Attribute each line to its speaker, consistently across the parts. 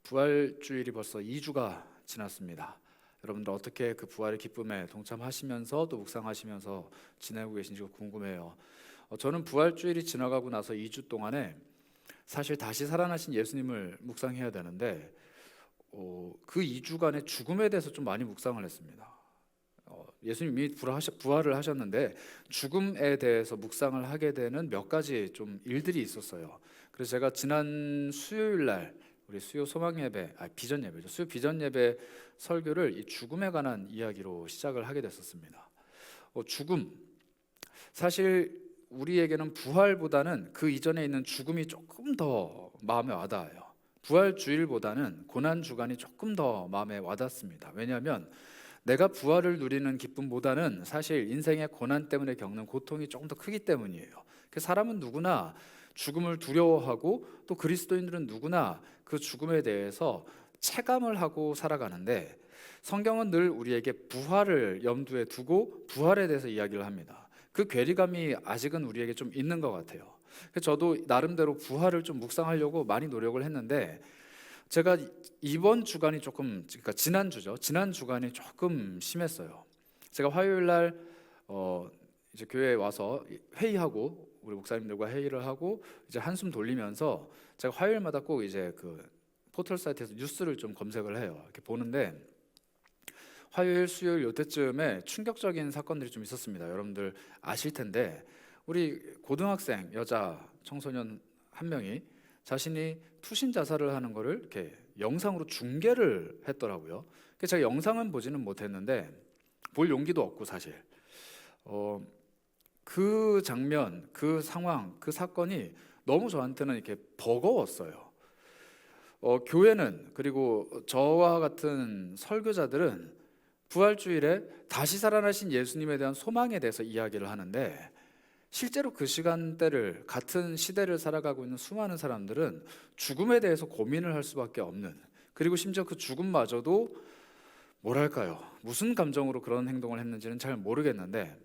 Speaker 1: 부활주일이 벌써 2주가 지났습니다. 여러분들 어떻게 그 부활의 기쁨에 동참하시면서 또 묵상하시면서 지내고 계신지 궁금해요. 저는 부활주일이 지나가고 나서 2주 동안에 사실 다시 살아나신 예수님을 묵상해야 되는데 그 2주간의 죽음에 대해서 좀 많이 묵상을 했습니다. 예수님이 부활을 하셨는데 죽음에 대해서 묵상을 하게 되는 몇 가지 좀 일들이 있었어요. 그래서 제가 지난 수요일 날 우리 수요 소망 예배, 비전 예배죠. 수요 비전 예배 설교를 이 죽음에 관한 이야기로 시작을 하게 됐었습니다. 죽음, 사실 우리에게는 부활보다는 그 이전에 있는 죽음이 조금 더 마음에 와닿아요. 부활 주일보다는 고난 주간이 조금 더 마음에 와닿습니다. 왜냐하면 내가 부활을 누리는 기쁨보다는 사실 인생의 고난 때문에 겪는 고통이 조금 더 크기 때문이에요. 사람은 누구나 죽음을 두려워하고 또 그리스도인들은 누구나 그 죽음에 대해서 체감을 하고 살아가는데 성경은 늘 우리에게 부활을 염두에 두고 부활에 대해서 이야기를 합니다. 그 괴리감이 아직은 우리에게 좀 있는 것 같아요. 저도 나름대로 부활을 좀 묵상하려고 많이 노력을 했는데 제가 이번 주간이 그러니까 지난 주간이 조금 심했어요. 제가 화요일 날 이제 교회에 와서 회의하고 우리 목사님들과 회의를 하고 이제 한숨 돌리면서 제가 화요일마다 꼭 이제 그 포털 사이트에서 뉴스를 좀 검색을 해요. 이렇게 보는데 화요일, 수요일 요때쯤에 충격적인 사건들이 좀 있었습니다. 여러분들 아실 텐데 우리 고등학생 여자 청소년 한 명이 자신이 투신 자살을 하는 거를 이렇게 영상으로 중계를 했더라고요. 제가 영상은 보지는 못했는데 볼 용기도 없고 사실 그 장면, 그 상황, 그 사건이 너무 저한테는 이렇게 버거웠어요. 교회는 그리고 저와 같은 설교자들은 부활주일에 다시 살아나신 예수님에 대한 소망에 대해서 이야기를 하는데 실제로 그 시간대를 같은 시대를 살아가고 있는 수많은 사람들은 죽음에 대해서 고민을 할 수밖에 없는, 그리고 심지어 그 죽음마저도 뭐랄까요, 무슨 감정으로 그런 행동을 했는지는 잘 모르겠는데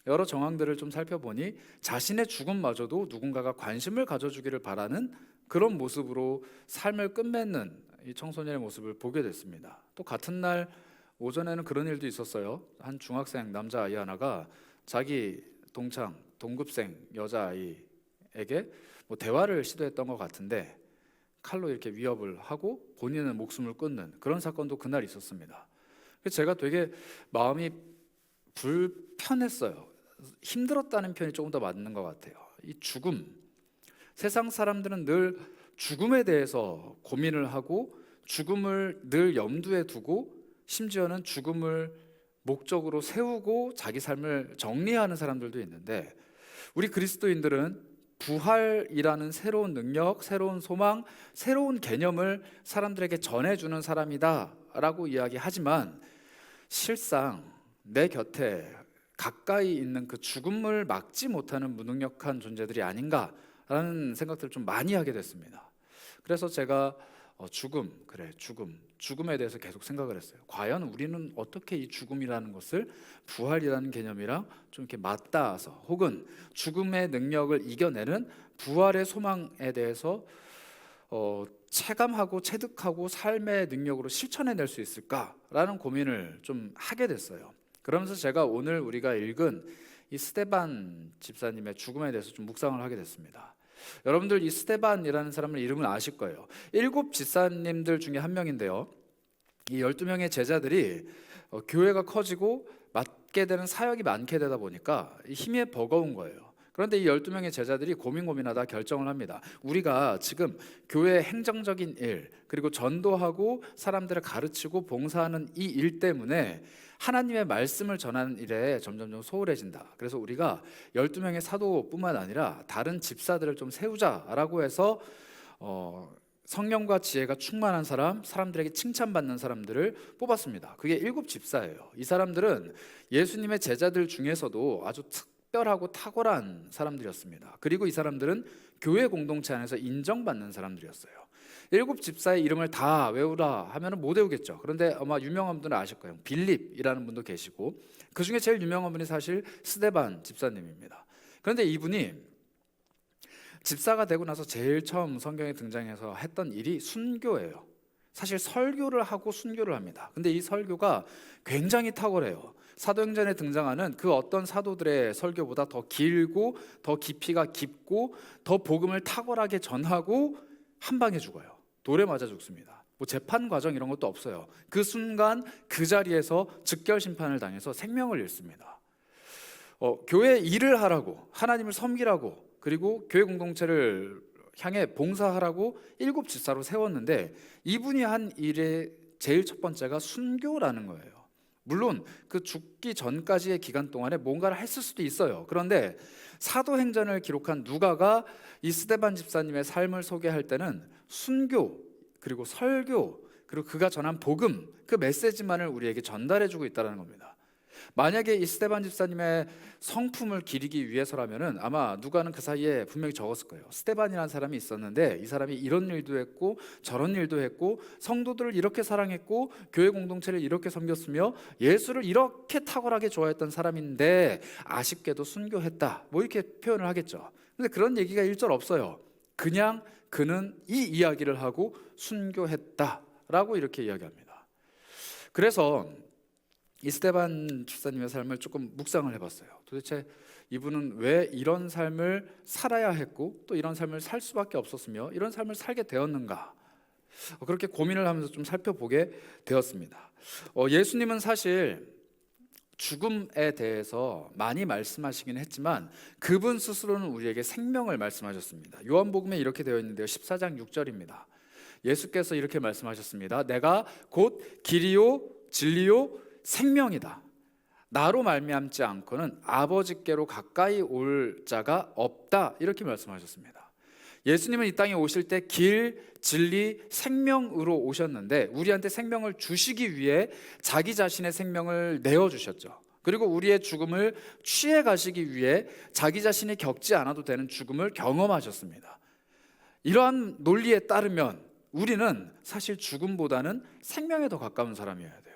Speaker 1: 여러 정황들을 좀 살펴보니 자신의 죽음마저도 누군가가 관심을 가져주기를 바라는 그런 모습으로 삶을 끝맺는 이 청소년의 모습을 보게 됐습니다. 또 같은 날 오전에는 그런 일도 있었어요. 한 중학생 남자아이 하나가 자기 동급생 여자아이에게 뭐 대화를 시도했던 것 같은데 칼로 이렇게 위협을 하고 본인은 목숨을 끊는 그런 사건도 그날 있었습니다. 그래서 제가 되게 마음이 불편했어요. 힘들었다는 표현이 조금 더 맞는 것 같아요. 이 죽음, 세상 사람들은 늘 죽음에 대해서 고민을 하고 죽음을 늘 염두에 두고 심지어는 죽음을 목적으로 세우고 자기 삶을 정리하는 사람들도 있는데 우리 그리스도인들은 부활이라는 새로운 능력, 새로운 소망, 새로운 개념을 사람들에게 전해주는 사람이다 라고 이야기하지만 실상 내 곁에 가까이 있는 그 죽음을 막지 못하는 무능력한 존재들이 아닌가라는 생각들을 좀 많이 하게 됐습니다. 그래서 제가 죽음에 대해서 계속 생각을 했어요. 과연 우리는 어떻게 이 죽음이라는 것을 부활이라는 개념이랑 좀 이렇게 맞닿아서 혹은 죽음의 능력을 이겨내는 부활의 소망에 대해서 체감하고 체득하고 삶의 능력으로 실천해낼 수 있을까라는 고민을 좀 하게 됐어요. 그러면서 제가 오늘 우리가 읽은 이 스데반 집사님의 죽음에 대해서 좀 묵상을 하게 됐습니다. 여러분들 이 스데반이라는 사람을 이름을 아실 거예요. 7 집사님들 중에 한 명인데요, 이 12명의 제자들이 교회가 커지고 맡게 되는 사역이 많게 되다 보니까 힘이 버거운 거예요. 그런데 이 12명의 제자들이 고민하다 결정을 합니다. 우리가 지금 교회의 행정적인 일, 그리고 전도하고 사람들을 가르치고 봉사하는 이 일 때문에 하나님의 말씀을 전하는 일에 점점 소홀해진다. 그래서 우리가 12명의 사도뿐만 아니라 다른 집사들을 좀 세우자라고 해서 성령과 지혜가 충만한 사람들에게 칭찬받는 사람들을 뽑았습니다. 그게 7 집사예요. 이 사람들은 예수님의 제자들 중에서도 아주 특별하고 탁월한 사람들이었습니다. 그리고 이 사람들은 교회 공동체 안에서 인정받는 사람들이었어요. 7 집사의 이름을 다 외우라 하면 못 외우겠죠. 그런데 아마 유명한 분들은 아실 거예요. 빌립이라는 분도 계시고 그 중에 제일 유명한 분이 사실 스데반 집사님입니다. 그런데 이분이 집사가 되고 나서 제일 처음 성경에 등장해서 했던 일이 순교예요. 사실 설교를 하고 순교를 합니다. 근데 이 설교가 굉장히 탁월해요. 사도행전에 등장하는 그 어떤 사도들의 설교보다 더 길고 더 깊이가 깊고 더 복음을 탁월하게 전하고 한 방에 죽어요. 돌에 맞아 죽습니다. 뭐 재판 과정 이런 것도 없어요. 그 순간 그 자리에서 즉결 심판을 당해서 생명을 잃습니다. 교회 일을 하라고, 하나님을 섬기라고, 그리고 교회 공동체를 향해 봉사하라고 7 집사로 세웠는데 이분이 한 일의 제일 첫 번째가 순교라는 거예요. 물론 그 죽기 전까지의 기간 동안에 뭔가를 했을 수도 있어요. 그런데 사도행전을 기록한 누가가 이 스데반 집사님의 삶을 소개할 때는 순교, 그리고 설교, 그리고 그가 전한 복음, 그 메시지만을 우리에게 전달해주고 있다는 겁니다. 만약에 이 스데반 집사님의 성품을 기리기 위해서라면은 아마 누가는 그 사이에 분명히 적었을 거예요. 스데반이라는 사람이 있었는데 이 사람이 이런 일도 했고 저런 일도 했고 성도들을 이렇게 사랑했고 교회 공동체를 이렇게 섬겼으며 예수를 이렇게 탁월하게 좋아했던 사람인데 아쉽게도 순교했다, 뭐 이렇게 표현을 하겠죠. 근데 그런 얘기가 1절 없어요. 그냥 그는 이 이야기를 하고 순교했다라고 이렇게 이야기합니다. 그래서 이 스데반 집사님의 삶을 조금 묵상을 해봤어요. 도대체 이분은 왜 이런 삶을 살아야 했고 또 이런 삶을 살 수밖에 없었으며 이런 삶을 살게 되었는가, 그렇게 고민을 하면서 좀 살펴보게 되었습니다. 예수님은 사실 죽음에 대해서 많이 말씀하시긴 했지만 그분 스스로는 우리에게 생명을 말씀하셨습니다. 요한복음에 이렇게 되어 있는데요, 14장 6절입니다. 예수께서 이렇게 말씀하셨습니다. 내가 곧 길이요 진리요 생명이다. 나로 말미암지 않고는 아버지께로 가까이 올 자가 없다, 이렇게 말씀하셨습니다. 예수님은 이 땅에 오실 때 길, 진리, 생명으로 오셨는데 우리한테 생명을 주시기 위해 자기 자신의 생명을 내어주셨죠. 그리고 우리의 죽음을 취해 가시기 위해 자기 자신이 겪지 않아도 되는 죽음을 경험하셨습니다. 이러한 논리에 따르면 우리는 사실 죽음보다는 생명에 더 가까운 사람이어야 돼요.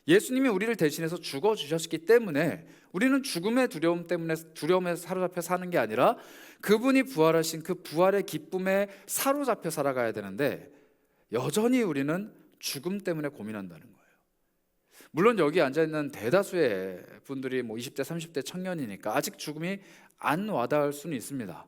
Speaker 1: 예수님이 우리를 대신해서 죽어주셨기 때문에 우리는 죽음의 두려움에 사로잡혀 사는 게 아니라 그분이 부활하신 그 부활의 기쁨에 사로잡혀 살아가야 되는데 여전히 우리는 죽음 때문에 고민한다는 거예요. 물론 여기 앉아있는 대다수의 분들이 20대 30대 청년이니까 아직 죽음이 안 와닿을 수는 있습니다.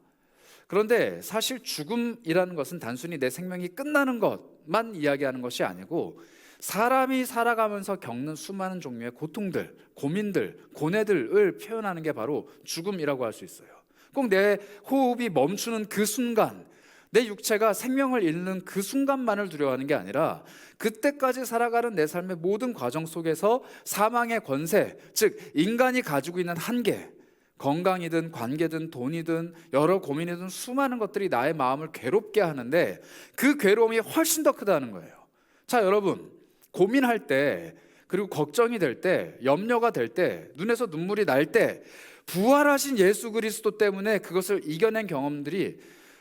Speaker 1: 그런데 사실 죽음이라는 것은 단순히 내 생명이 끝나는 것만 이야기하는 것이 아니고 사람이 살아가면서 겪는 수많은 종류의 고통들, 고민들, 고뇌들을 표현하는 게 바로 죽음이라고 할 수 있어요. 꼭 내 호흡이 멈추는 그 순간, 내 육체가 생명을 잃는 그 순간만을 두려워하는 게 아니라 그때까지 살아가는 내 삶의 모든 과정 속에서 사망의 권세, 즉 인간이 가지고 있는 한계, 건강이든 관계든 돈이든 여러 고민이든 수많은 것들이 나의 마음을 괴롭게 하는데 그 괴로움이 훨씬 더 크다는 거예요. 자, 여러분, 고민할 때, 그리고 걱정이 될 때, 염려가 될 때, 눈에서 눈물이 날 때 부활하신 예수 그리스도 때문에 그것을 이겨낸 경험들이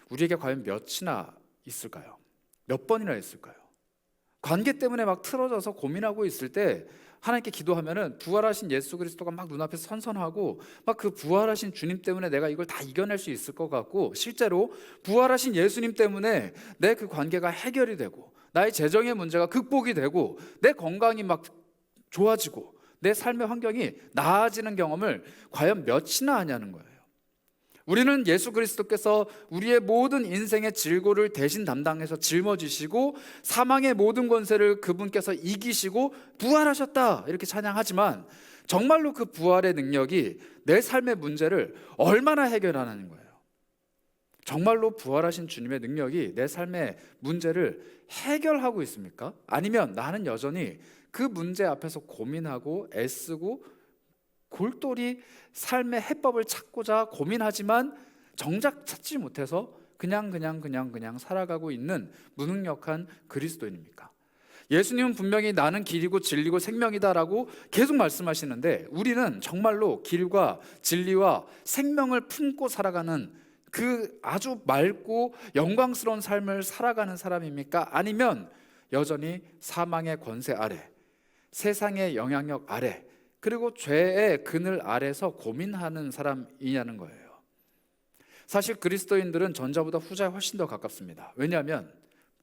Speaker 1: 우리에게 과연 몇이나 있을까요? 몇 번이나 있을까요? 관계 때문에 막 틀어져서 고민하고 있을 때 하나님께 기도하면은 부활하신 예수 그리스도가 막 눈앞에서 선선하고 막 그 부활하신 주님 때문에 내가 이걸 다 이겨낼 수 있을 것 같고, 실제로 부활하신 예수님 때문에 내 그 관계가 해결이 되고 나의 재정의 문제가 극복이 되고 내 건강이 막 좋아지고 내 삶의 환경이 나아지는 경험을 과연 몇이나 하냐는 거예요. 우리는 예수 그리스도께서 우리의 모든 인생의 질고를 대신 담당해서 짊어지시고 사망의 모든 권세를 그분께서 이기시고 부활하셨다 이렇게 찬양하지만 정말로 그 부활의 능력이 내 삶의 문제를 얼마나 해결하는 거예요? 정말로 부활하신 주님의 능력이 내 삶의 문제를 해결하고 있습니까? 아니면 나는 여전히 그 문제 앞에서 고민하고 애쓰고 골똘히 삶의 해법을 찾고자 고민하지만 정작 찾지 못해서 그냥 살아가고 있는 무능력한 그리스도인입니까? 예수님은 분명히 나는 길이고 진리고 생명이다라고 계속 말씀하시는데 우리는 정말로 길과 진리와 생명을 품고 살아가는 그 아주 맑고 영광스러운 삶을 살아가는 사람입니까? 아니면 여전히 사망의 권세 아래, 세상의 영향력 아래, 그리고 죄의 그늘 아래서 고민하는 사람이냐는 거예요. 사실 그리스도인들은 전자보다 후자에 훨씬 더 가깝습니다. 왜냐하면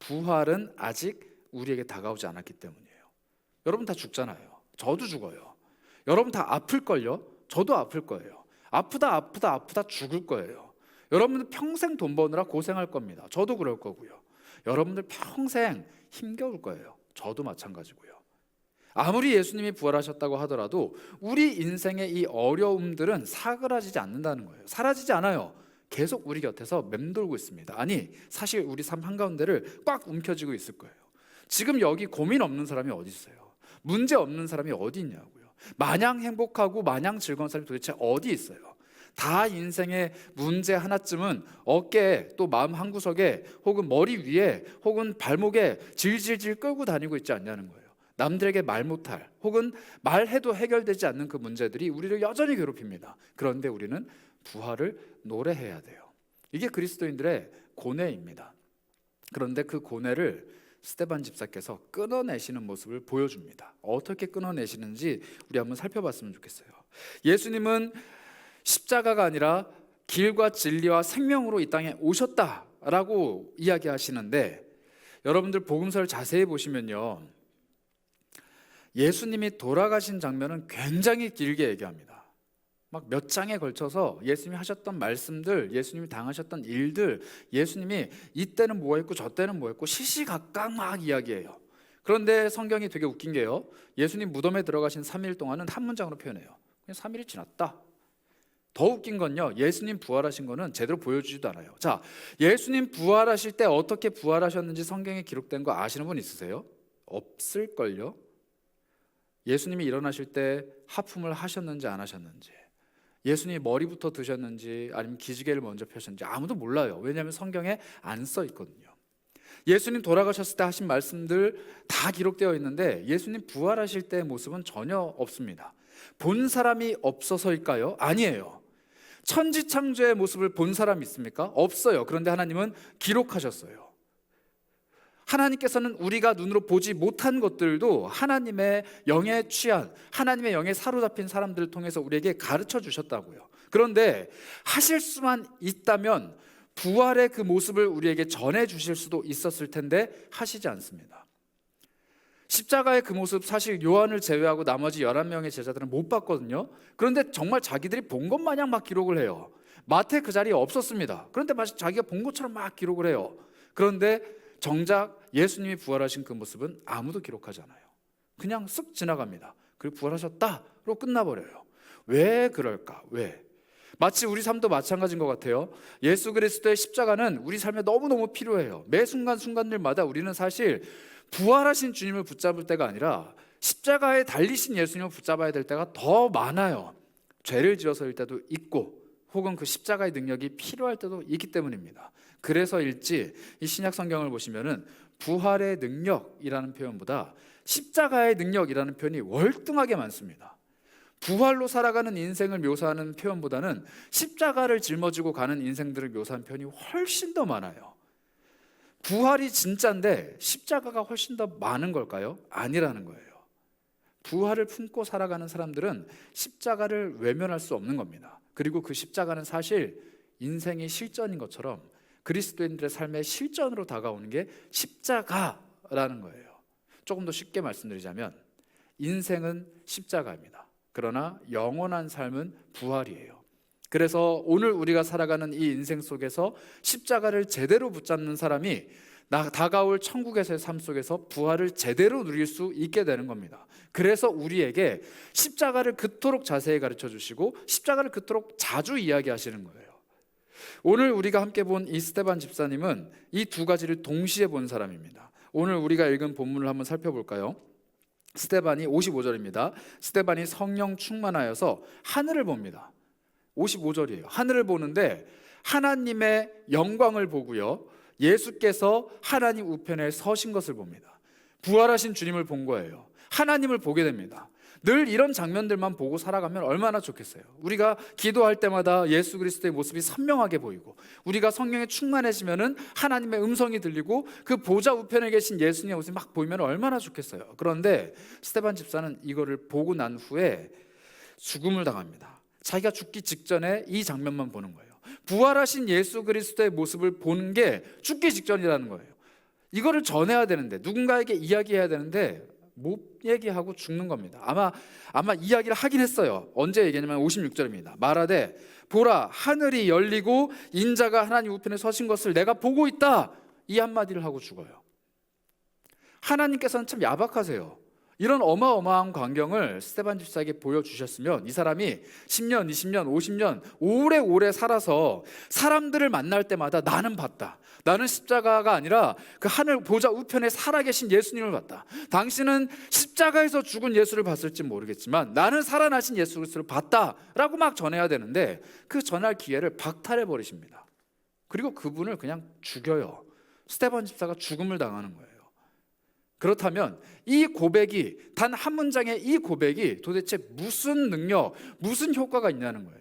Speaker 1: 부활은 아직 우리에게 다가오지 않았기 때문이에요. 여러분 다 죽잖아요. 저도 죽어요. 여러분 다 아플걸요? 저도 아플 거예요. 아프다 죽을 거예요. 여러분들 평생 돈 버느라 고생할 겁니다. 저도 그럴 거고요. 여러분들 평생 힘겨울 거예요. 저도 마찬가지고요. 아무리 예수님이 부활하셨다고 하더라도 우리 인생의 이 어려움들은 사그라지지 않는다는 거예요. 사라지지 않아요. 계속 우리 곁에서 맴돌고 있습니다. 아니, 사실 우리 삶 한가운데를 꽉 움켜쥐고 있을 거예요. 지금 여기 고민 없는 사람이 어디 있어요? 문제 없는 사람이 어디 있냐고요. 마냥 행복하고 마냥 즐거운 사람이 도대체 어디 있어요? 다 인생의 문제 하나쯤은 어깨에, 또 마음 한구석에, 혹은 머리 위에, 혹은 발목에 질질질 끌고 다니고 있지 않냐는 거예요. 남들에게 말 못할, 혹은 말해도 해결되지 않는 그 문제들이 우리를 여전히 괴롭힙니다. 그런데 우리는 부활을 노래해야 돼요. 이게 그리스도인들의 고뇌입니다. 그런데 그 고뇌를 스데반 집사께서 끊어내시는 모습을 보여줍니다. 어떻게 끊어내시는지 우리 한번 살펴봤으면 좋겠어요. 예수님은 십자가가 아니라 길과 진리와 생명으로 이 땅에 오셨다라고 이야기하시는데, 여러분들 복음서를 자세히 보시면요, 예수님이 돌아가신 장면은 굉장히 길게 얘기합니다. 막 몇 장에 걸쳐서 예수님이 하셨던 말씀들, 예수님이 당하셨던 일들, 예수님이 이때는 뭐 했고 저때는 뭐 했고 시시각각 막 이야기해요. 그런데 성경이 되게 웃긴 게요, 예수님 무덤에 들어가신 3일 동안은 한 문장으로 표현해요. 그냥 3일이 지났다. 더 웃긴 건요, 예수님 부활하신 거는 제대로 보여주지도 않아요. 자, 예수님 부활하실 때 어떻게 부활하셨는지 성경에 기록된 거 아시는 분 있으세요? 없을걸요? 예수님이 일어나실 때 하품을 하셨는지 안 하셨는지, 예수님이 머리부터 드셨는지 아니면 기지개를 먼저 펴셨는지 아무도 몰라요. 왜냐하면 성경에 안 써 있거든요. 예수님 돌아가셨을 때 하신 말씀들 다 기록되어 있는데 예수님 부활하실 때의 모습은 전혀 없습니다. 본 사람이 없어서일까요? 아니에요. 천지창조의 모습을 본 사람이 있습니까? 없어요. 그런데 하나님은 기록하셨어요. 하나님께서는 우리가 눈으로 보지 못한 것들도 하나님의 영에 취한, 하나님의 영에 사로잡힌 사람들을 통해서 우리에게 가르쳐 주셨다고요. 그런데 하실 수만 있다면 부활의 그 모습을 우리에게 전해 주실 수도 있었을 텐데 하시지 않습니다. 십자가의 그 모습, 사실 요한을 제외하고 나머지 11명의 제자들은 못 봤거든요. 그런데 정말 자기들이 본 것 마냥 막 기록을 해요. 마태 그 자리에 없었습니다. 그런데 마치 자기가 본 것처럼 막 기록을 해요. 그런데 정작 예수님이 부활하신 그 모습은 아무도 기록하지 않아요. 그냥 쓱 지나갑니다. 그리고 부활하셨다로 끝나버려요. 왜 그럴까? 왜? 마치 우리 삶도 마찬가지인 것 같아요. 예수 그리스도의 십자가는 우리 삶에 너무너무 필요해요. 매 순간순간들마다 우리는 사실 부활하신 주님을 붙잡을 때가 아니라 십자가에 달리신 예수님을 붙잡아야 될 때가 더 많아요. 죄를 지어서일 때도 있고, 혹은 그 십자가의 능력이 필요할 때도 있기 때문입니다. 그래서일지 이 신약 성경을 보시면은 부활의 능력이라는 표현보다 십자가의 능력이라는 표현이 월등하게 많습니다. 부활로 살아가는 인생을 묘사하는 표현보다는 십자가를 짊어지고 가는 인생들을 묘사하는 표현이 훨씬 더 많아요. 부활이 진짜인데 십자가가 훨씬 더 많은 걸까요? 아니라는 거예요. 부활을 품고 살아가는 사람들은 십자가를 외면할 수 없는 겁니다. 그리고 그 십자가는 사실 인생이 실전인 것처럼 그리스도인들의 삶의 실전으로 다가오는 게 십자가라는 거예요. 조금 더 쉽게 말씀드리자면 인생은 십자가입니다. 그러나 영원한 삶은 부활이에요. 그래서 오늘 우리가 살아가는 이 인생 속에서 십자가를 제대로 붙잡는 사람이 다가올 천국에서의 삶 속에서 부활을 제대로 누릴 수 있게 되는 겁니다. 그래서 우리에게 십자가를 그토록 자세히 가르쳐 주시고 십자가를 그토록 자주 이야기하시는 거예요. 오늘 우리가 함께 본 이 스데반 집사님은 이 두 가지를 동시에 본 사람입니다. 오늘 우리가 읽은 본문을 한번 살펴볼까요? 스데반이 55절입니다. 스데반이 성령 충만하여서 하늘을 봅니다. 55절이에요. 하늘을 보는데 하나님의 영광을 보고요, 예수께서 하나님 우편에 서신 것을 봅니다. 부활하신 주님을 본 거예요. 하나님을 보게 됩니다. 늘 이런 장면들만 보고 살아가면 얼마나 좋겠어요. 우리가 기도할 때마다 예수 그리스도의 모습이 선명하게 보이고, 우리가 성령에 충만해지면은 하나님의 음성이 들리고 그 보좌 우편에 계신 예수님의 모습이 막 보이면 얼마나 좋겠어요. 그런데 스데반 집사는 이거를 보고 난 후에 죽음을 당합니다. 자기가 죽기 직전에 이 장면만 보는 거예요. 부활하신 예수 그리스도의 모습을 보는 게 죽기 직전이라는 거예요. 이거를 전해야 되는데, 누군가에게 이야기해야 되는데 못 얘기하고 죽는 겁니다. 아마 이야기를 하긴 했어요. 언제 얘기했냐면 56절입니다. 말하되 보라, 하늘이 열리고 인자가 하나님 우편에 서신 것을 내가 보고 있다, 이 한마디를 하고 죽어요. 하나님께서는 참 야박하세요. 이런 어마어마한 광경을 스데반 집사에게 보여주셨으면 이 사람이 10년, 20년, 50년 오래오래 살아서 사람들을 만날 때마다 나는 봤다, 나는 십자가가 아니라 그 하늘 보좌 우편에 살아계신 예수님을 봤다, 당신은 십자가에서 죽은 예수를 봤을지 모르겠지만 나는 살아나신 예수 그리스도를 봤다 라고 막 전해야 되는데, 그 전할 기회를 박탈해 버리십니다. 그리고 그분을 그냥 죽여요. 스데반 집사가 죽음을 당하는 거예요. 그렇다면 이 고백이, 단 한 문장의 이 고백이 도대체 무슨 능력, 무슨 효과가 있냐는 거예요.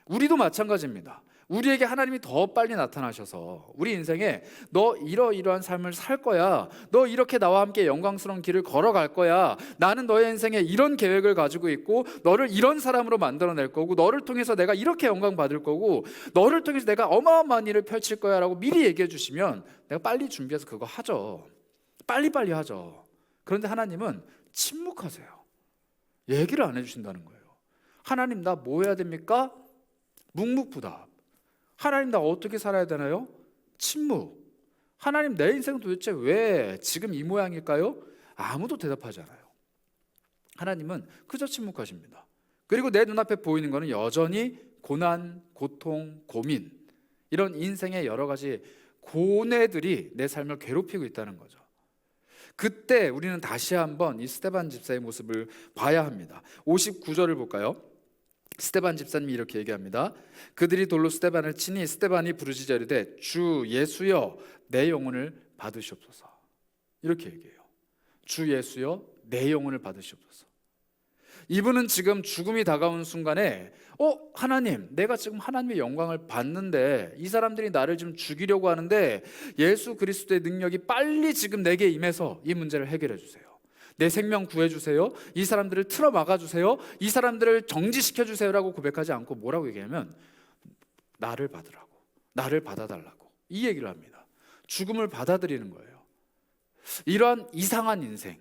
Speaker 1: 우리도 마찬가지입니다. 우리에게 하나님이 더 빨리 나타나셔서 우리 인생에 너 이러이러한 삶을 살 거야, 너 이렇게 나와 함께 영광스러운 길을 걸어갈 거야, 나는 너의 인생에 이런 계획을 가지고 있고 너를 이런 사람으로 만들어낼 거고 너를 통해서 내가 이렇게 영광 받을 거고 너를 통해서 내가 어마어마한 일을 펼칠 거야 라고 미리 얘기해 주시면 내가 빨리 준비해서 그거 하죠. 빨리빨리 하죠. 그런데 하나님은 침묵하세요. 얘기를 안 해주신다는 거예요. 하나님, 나 뭐 해야 됩니까? 묵묵부답. 하나님, 나 어떻게 살아야 되나요? 침묵. 하나님, 내 인생은 도대체 왜 지금 이 모양일까요? 아무도 대답하지 않아요. 하나님은 그저 침묵하십니다. 그리고 내 눈앞에 보이는 것은 여전히 고난, 고통, 고민, 이런 인생의 여러 가지 고뇌들이 내 삶을 괴롭히고 있다는 거죠. 그때 우리는 다시 한번 이 스데반 집사의 모습을 봐야 합니다. 59절을 볼까요? 스데반 집사님이 이렇게 얘기합니다. 그들이 돌로 스데반을 치니 스데반이 부르짖어 이르되 주 예수여 내 영혼을 받으시옵소서. 이렇게 얘기해요. 주 예수여 내 영혼을 받으시옵소서. 이분은 지금 죽음이 다가온 순간에 하나님, 내가 지금 하나님의 영광을 받는데 이 사람들이 나를 지금 죽이려고 하는데 예수 그리스도의 능력이 빨리 지금 내게 임해서 이 문제를 해결해 주세요. 내 생명 구해주세요. 이 사람들을 틀어 막아주세요. 이 사람들을 정지시켜주세요 라고 고백하지 않고 뭐라고 얘기하면 나를 받으라고, 나를 받아달라고, 이 얘기를 합니다. 죽음을 받아들이는 거예요. 이러한 이상한 인생,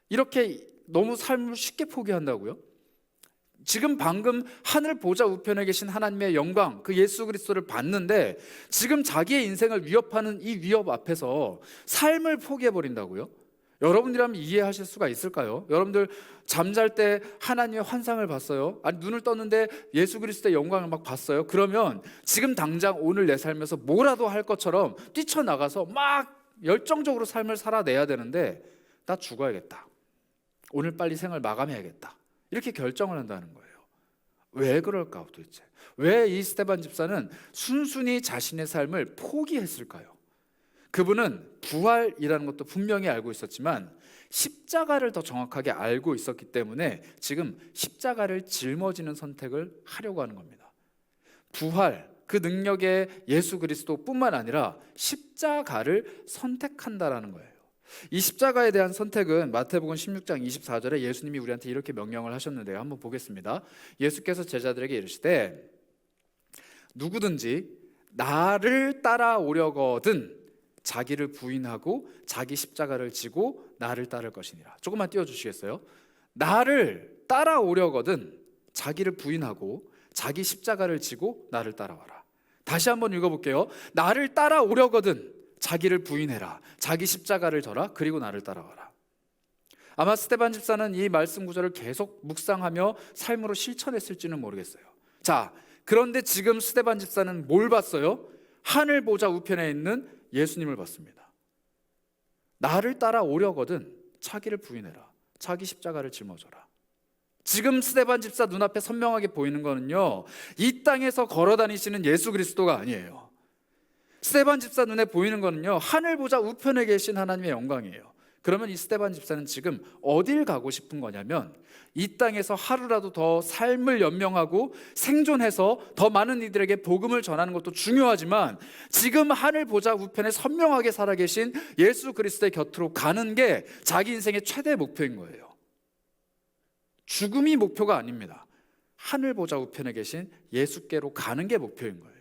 Speaker 1: 이렇게 너무 삶을 쉽게 포기한다고요? 지금 방금 하늘 보좌 우편에 계신 하나님의 영광, 그 예수 그리스도를 봤는데 지금 자기의 인생을 위협하는 이 위협 앞에서 삶을 포기해버린다고요? 여러분이라면 이해하실 수가 있을까요? 여러분들 잠잘 때 하나님의 환상을 봤어요? 아니 눈을 떴는데 예수 그리스도의 영광을 막 봤어요? 그러면 지금 당장 오늘 내 삶에서 뭐라도 할 것처럼 뛰쳐나가서 막 열정적으로 삶을 살아내야 되는데 나 죽어야겠다, 오늘 빨리 생을 마감해야겠다, 이렇게 결정을 한다는 거예요. 왜 그럴까 도대체? 왜 이 스데반 집사는 순순히 자신의 삶을 포기했을까요? 그분은 부활이라는 것도 분명히 알고 있었지만 십자가를 더 정확하게 알고 있었기 때문에 지금 십자가를 짊어지는 선택을 하려고 하는 겁니다. 부활, 그 능력의 예수 그리스도뿐만 아니라 십자가를 선택한다라는 거예요. 이 십자가에 대한 선택은 마태복음 16장 24절에 예수님이 우리한테 이렇게 명령을 하셨는데요. 한번 보겠습니다. 예수께서 제자들에게 이르시되 누구든지 나를 따라오려거든 자기를 부인하고 자기 십자가를 지고 나를 따를 것이니라. 조금만 띄워주시겠어요? 나를 따라오려거든 자기를 부인하고 자기 십자가를 지고 나를 따라와라. 다시 한번 읽어볼게요. 나를 따라오려거든 자기를 부인해라, 자기 십자가를 져라, 그리고 나를 따라와라. 아마 스데반 집사는 이 말씀 구절을 계속 묵상하며 삶으로 실천했을지는 모르겠어요. 자, 그런데 지금 스데반 집사는 뭘 봤어요? 하늘 보좌 우편에 있는 예수님을 봤습니다. 나를 따라오려거든 자기를 부인해라, 자기 십자가를 짊어져라. 지금 스데반 집사 눈앞에 선명하게 보이는 거는요, 이 땅에서 걸어다니시는 예수 그리스도가 아니에요. 스데반 집사 눈에 보이는 거는요, 하늘 보좌 우편에 계신 하나님의 영광이에요. 그러면 이 스데반 집사는 지금 어딜 가고 싶은 거냐면 이 땅에서 하루라도 더 삶을 연명하고 생존해서 더 많은 이들에게 복음을 전하는 것도 중요하지만 지금 하늘 보좌 우편에 선명하게 살아계신 예수 그리스도의 곁으로 가는 게 자기 인생의 최대 목표인 거예요. 죽음이 목표가 아닙니다. 하늘 보좌 우편에 계신 예수께로 가는 게 목표인 거예요.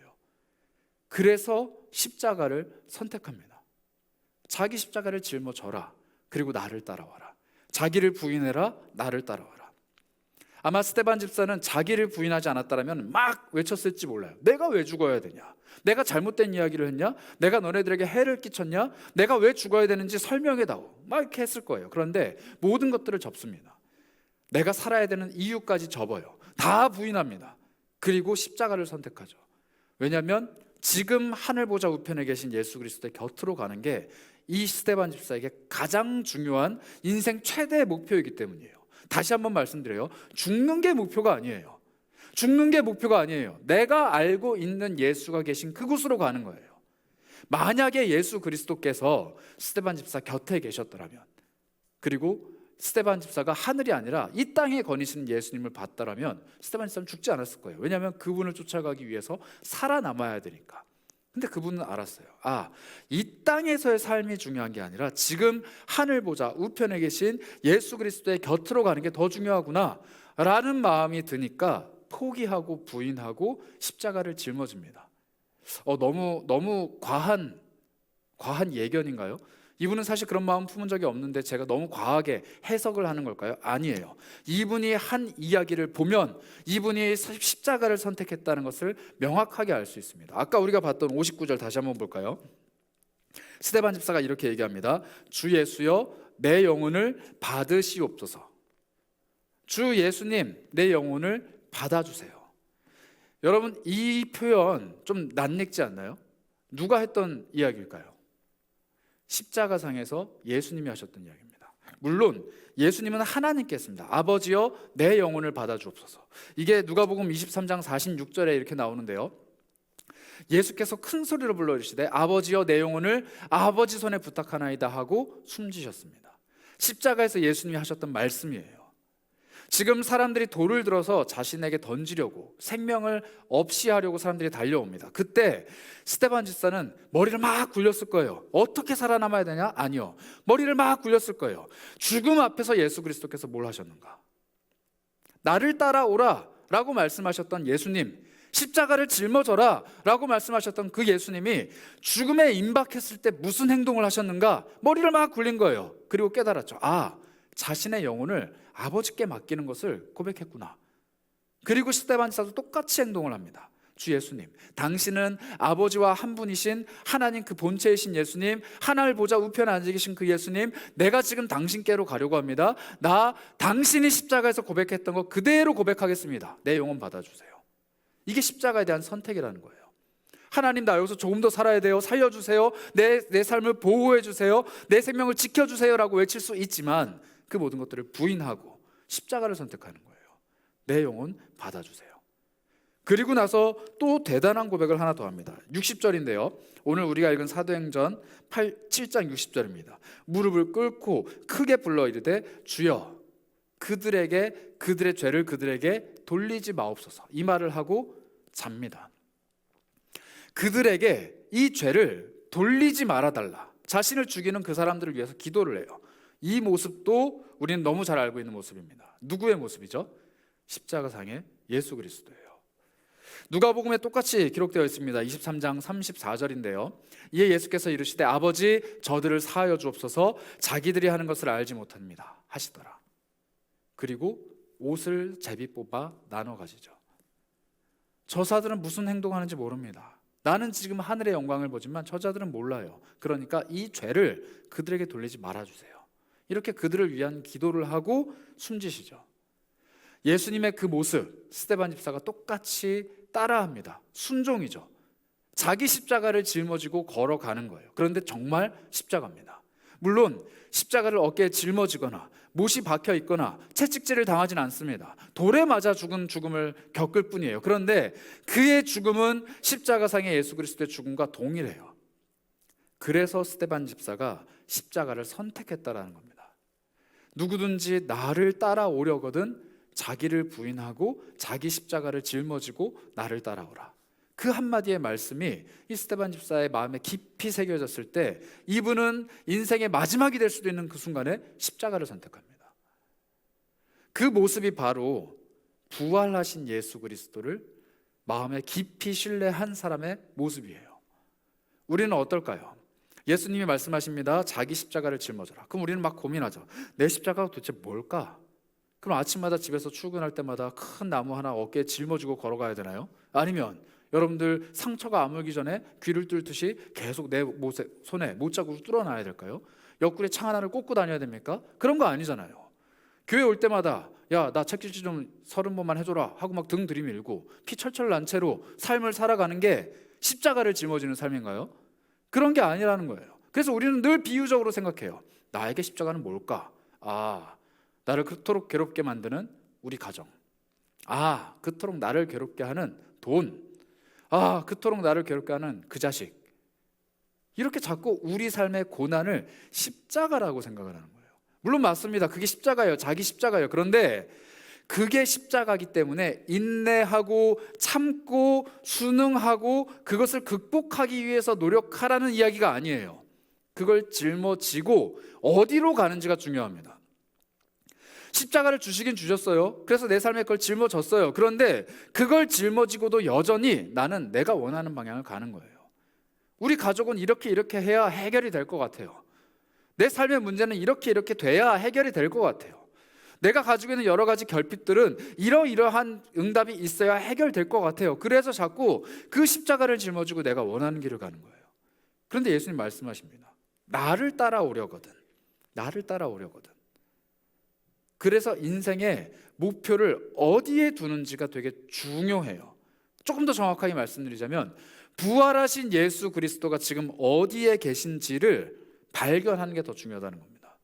Speaker 1: 그래서 십자가를 선택합니다. 자기 십자가를 짊어져라. 그리고 나를 따라와라. 자기를 부인해라. 나를 따라와라. 아마 스데반 집사는 자기를 부인하지 않았다면 막 외쳤을지 몰라요. 내가 왜 죽어야 되냐? 내가 잘못된 이야기를 했냐? 내가 너네들에게 해를 끼쳤냐? 내가 왜 죽어야 되는지 설명해다오. 막 이렇게 했을 거예요. 그런데 모든 것들을 접습니다. 내가 살아야 되는 이유까지 접어요. 다 부인합니다. 그리고 십자가를 선택하죠. 왜냐하면 지금 하늘 보좌 우편에 계신 예수 그리스도의 곁으로 가는 게 이 스데반 집사에게 가장 중요한 인생 최대의 목표이기 때문이에요. 다시 한번 말씀드려요. 죽는 게 목표가 아니에요. 죽는 게 목표가 아니에요. 내가 알고 있는 예수가 계신 그곳으로 가는 거예요. 만약에 예수 그리스도께서 스데반 집사 곁에 계셨더라면, 그리고 스데반 집사가 하늘이 아니라 이 땅에 거니시는 예수님을 봤더라면 스데반 집사는 죽지 않았을 거예요. 왜냐하면 그분을 쫓아가기 위해서 살아남아야 되니까. 근데 그분은 알았어요. 이 땅에서의 삶이 중요한 게 아니라 지금 하늘 보좌 우편에 계신 예수 그리스도의 곁으로 가는 게 더 중요하구나 라는 마음이 드니까 포기하고 부인하고 십자가를 짊어집니다. 너무 과한 예견인가요? 이분은 사실 그런 마음 품은 적이 없는데 제가 너무 과하게 해석을 하는 걸까요? 아니에요. 이분이 한 이야기를 보면 이분이 십자가를 선택했다는 것을 명확하게 알 수 있습니다. 아까 우리가 봤던 59절 다시 한번 볼까요? 스데반 집사가 이렇게 얘기합니다. 주 예수여 내 영혼을 받으시옵소서. 주 예수님 내 영혼을 받아주세요. 여러분 이 표현 좀 낯익지 않나요? 누가 했던 이야기일까요? 십자가상에서 예수님이 하셨던 이야기입니다. 물론 예수님은 하나님께 했습니다. 아버지여 내 영혼을 받아주옵소서. 이게 누가복음 23장 46절에 이렇게 나오는데요. 예수께서 큰 소리로 불러 이르시되 아버지여 내 영혼을 아버지 손에 부탁하나이다 하고 숨지셨습니다. 십자가에서 예수님이 하셨던 말씀이에요. 지금 사람들이 돌을 들어서 자신에게 던지려고 생명을 없이 하려고 사람들이 달려옵니다. 그때 스데반 집사는 머리를 막 굴렸을 거예요. 어떻게 살아남아야 되냐? 아니요. 머리를 막 굴렸을 거예요. 죽음 앞에서 예수 그리스도께서 뭘 하셨는가? 나를 따라오라 라고 말씀하셨던 예수님, 십자가를 짊어져라 라고 말씀하셨던 그 예수님이 죽음에 임박했을 때 무슨 행동을 하셨는가? 머리를 막 굴린 거예요. 그리고 깨달았죠. 자신의 영혼을 아버지께 맡기는 것을 고백했구나. 그리고 스데반 집사도 똑같이 행동을 합니다. 주 예수님, 당신은 아버지와 한 분이신 하나님 그 본체이신 예수님, 하늘 보좌 우편에 앉아 계신 그 예수님, 내가 지금 당신께로 가려고 합니다. 당신이 십자가에서 고백했던 거 그대로 고백하겠습니다. 내 영혼 받아주세요. 이게 십자가에 대한 선택이라는 거예요. 하나님 나 여기서 조금 더 살아야 돼요. 살려주세요. 내 삶을 보호해 주세요. 내 생명을 지켜주세요 라고 외칠 수 있지만 그 모든 것들을 부인하고 십자가를 선택하는 거예요. 내 영혼 받아주세요. 그리고 나서 또 대단한 고백을 하나 더 합니다. 60절인데요. 오늘 우리가 읽은 사도행전 7장 60절입니다. 무릎을 꿇고 크게 불러 이르되 주여 그들의 죄를 그들에게 돌리지 마옵소서. 이 말을 하고 잡니다. 그들에게 이 죄를 돌리지 말아달라. 자신을 죽이는 그 사람들을 위해서 기도를 해요. 이 모습도 우리는 너무 잘 알고 있는 모습입니다. 누구의 모습이죠? 십자가상의 예수 그리스도예요. 누가복음에 똑같이 기록되어 있습니다. 23장 34절인데요. 이에 예수께서 이르시되 아버지 저들을 사하여 주옵소서 자기들이 하는 것을 알지 못합니다 하시더라. 그리고 옷을 제비 뽑아 나눠 가지죠. 저사들은 무슨 행동하는지 모릅니다. 나는 지금 하늘의 영광을 보지만 저자들은 몰라요. 그러니까 이 죄를 그들에게 돌리지 말아주세요. 이렇게 그들을 위한 기도를 하고 숨지시죠. 예수님의 그 모습 스데반 집사가 똑같이 따라합니다. 순종이죠. 자기 십자가를 짊어지고 걸어가는 거예요. 그런데 정말 십자가입니다. 물론 십자가를 어깨에 짊어지거나 못이 박혀 있거나 채찍질을 당하지는 않습니다. 돌에 맞아 죽은 죽음을 겪을 뿐이에요. 그런데 그의 죽음은 십자가상의 예수 그리스도의 죽음과 동일해요. 그래서 스데반 집사가 십자가를 선택했다라는 겁니다. 누구든지 나를 따라오려거든 자기를 부인하고 자기 십자가를 짊어지고 나를 따라오라. 그 한마디의 말씀이 이 스데반 집사의 마음에 깊이 새겨졌을 때 이분은 인생의 마지막이 될 수도 있는 그 순간에 십자가를 선택합니다. 그 모습이 바로 부활하신 예수 그리스도를 마음에 깊이 신뢰한 사람의 모습이에요. 우리는 어떨까요? 예수님이 말씀하십니다. 자기 십자가를 짊어져라. 그럼 우리는 막 고민하죠. 내 십자가가 도대체 뭘까? 그럼 아침마다 집에서 출근할 때마다 큰 나무 하나 어깨에 짊어지고 걸어가야 되나요? 아니면 여러분들 상처가 아물기 전에 귀를 뚫듯이 계속 내 손에 못자국을 뚫어놔야 될까요? 옆구리에 창 하나를 꽂고 다녀야 됩니까? 그런 거 아니잖아요. 교회 올 때마다 야, 나 책질지 좀 30번만 해줘라 하고 막 등 들이밀고 피 철철 난 채로 삶을 살아가는 게 십자가를 짊어지는 삶인가요? 그런 게 아니라는 거예요. 그래서 우리는 늘 비유적으로 생각해요. 나에게 십자가는 뭘까? 나를 그토록 괴롭게 만드는 우리 가정. 그토록 나를 괴롭게 하는 돈. 그토록 나를 괴롭게 하는 그 자식. 이렇게 자꾸 우리 삶의 고난을 십자가라고 생각을 하는 거예요. 물론 맞습니다. 그게 십자가예요. 자기 십자가예요. 그런데 그게 십자가이기 때문에 인내하고 참고 순응하고 그것을 극복하기 위해서 노력하라는 이야기가 아니에요. 그걸 짊어지고 어디로 가는지가 중요합니다. 십자가를 주시긴 주셨어요. 그래서 내 삶에 그걸 짊어졌어요. 그런데 그걸 짊어지고도 여전히 나는 내가 원하는 방향을 가는 거예요. 우리 가족은 이렇게 해야 해결이 될 것 같아요. 내 삶의 문제는 이렇게 돼야 해결이 될 것 같아요. 내가 가지고 있는 여러 가지 결핍들은 이러이러한 응답이 있어야 해결될 것 같아요. 그래서 자꾸 그 십자가를 짊어지고 내가 원하는 길을 가는 거예요. 그런데 예수님 말씀하십니다. 나를 따라오려거든. 그래서 인생의 목표를 어디에 두는지가 되게 중요해요. 조금 더 정확하게 말씀드리자면 부활하신 예수 그리스도가 지금 어디에 계신지를 발견하는 게 더 중요하다는 겁니다.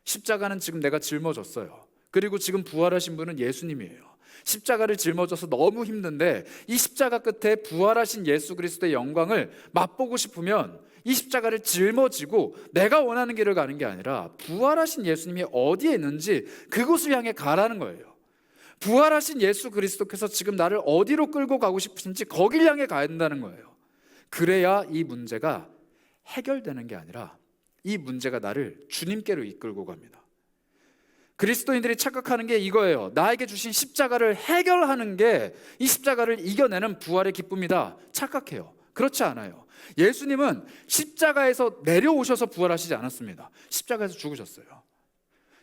Speaker 1: 십자가는 지금 내가 짊어졌어요. 그리고 지금 부활하신 분은 예수님이에요. 십자가를 짊어져서 너무 힘든데 이 십자가 끝에 부활하신 예수 그리스도의 영광을 맛보고 싶으면 이 십자가를 짊어지고 내가 원하는 길을 가는 게 아니라 부활하신 예수님이 어디에 있는지 그곳을 향해 가라는 거예요. 부활하신 예수 그리스도께서 지금 나를 어디로 끌고 가고 싶으신지 거길 향해 가야 된다는 거예요. 그래야 이 문제가 해결되는 게 아니라 이 문제가 나를 주님께로 이끌고 갑니다. 그리스도인들이 착각하는 게 이거예요. 나에게 주신 십자가를 해결하는 게 이 십자가를 이겨내는 부활의 기쁨이다. 착각해요. 그렇지 않아요. 예수님은 십자가에서 내려오셔서 부활하시지 않았습니다. 십자가에서 죽으셨어요.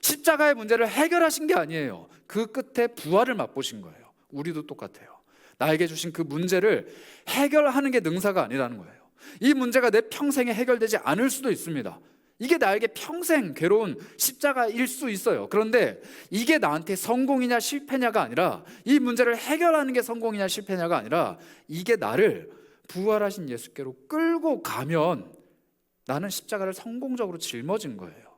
Speaker 1: 십자가의 문제를 해결하신 게 아니에요. 그 끝에 부활을 맛보신 거예요. 우리도 똑같아요. 나에게 주신 그 문제를 해결하는 게 능사가 아니라는 거예요. 이 문제가 내 평생에 해결되지 않을 수도 있습니다. 이게 나에게 평생 괴로운 십자가일 수 있어요. 그런데 이게 나한테 성공이냐 실패냐가 아니라 이 문제를 해결하는 게 성공이냐 실패냐가 아니라 이게 나를 부활하신 예수께로 끌고 가면 나는 십자가를 성공적으로 짊어진 거예요.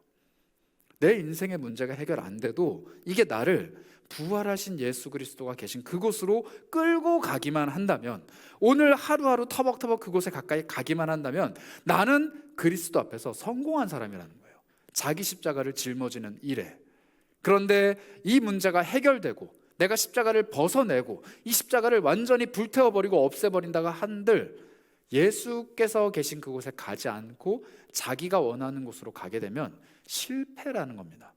Speaker 1: 내 인생의 문제가 해결 안 돼도 이게 나를 부활하신 예수 그리스도가 계신 그곳으로 끌고 가기만 한다면, 오늘 하루하루 터벅터벅 그곳에 가까이 가기만 한다면 나는 그리스도 앞에서 성공한 사람이라는 거예요. 자기 십자가를 짊어지는 일에. 그런데 이 문제가 해결되고 내가 십자가를 벗어내고 이 십자가를 완전히 불태워버리고 없애버린다가 한들 예수께서 계신 그곳에 가지 않고 자기가 원하는 곳으로 가게 되면 실패라는 겁니다.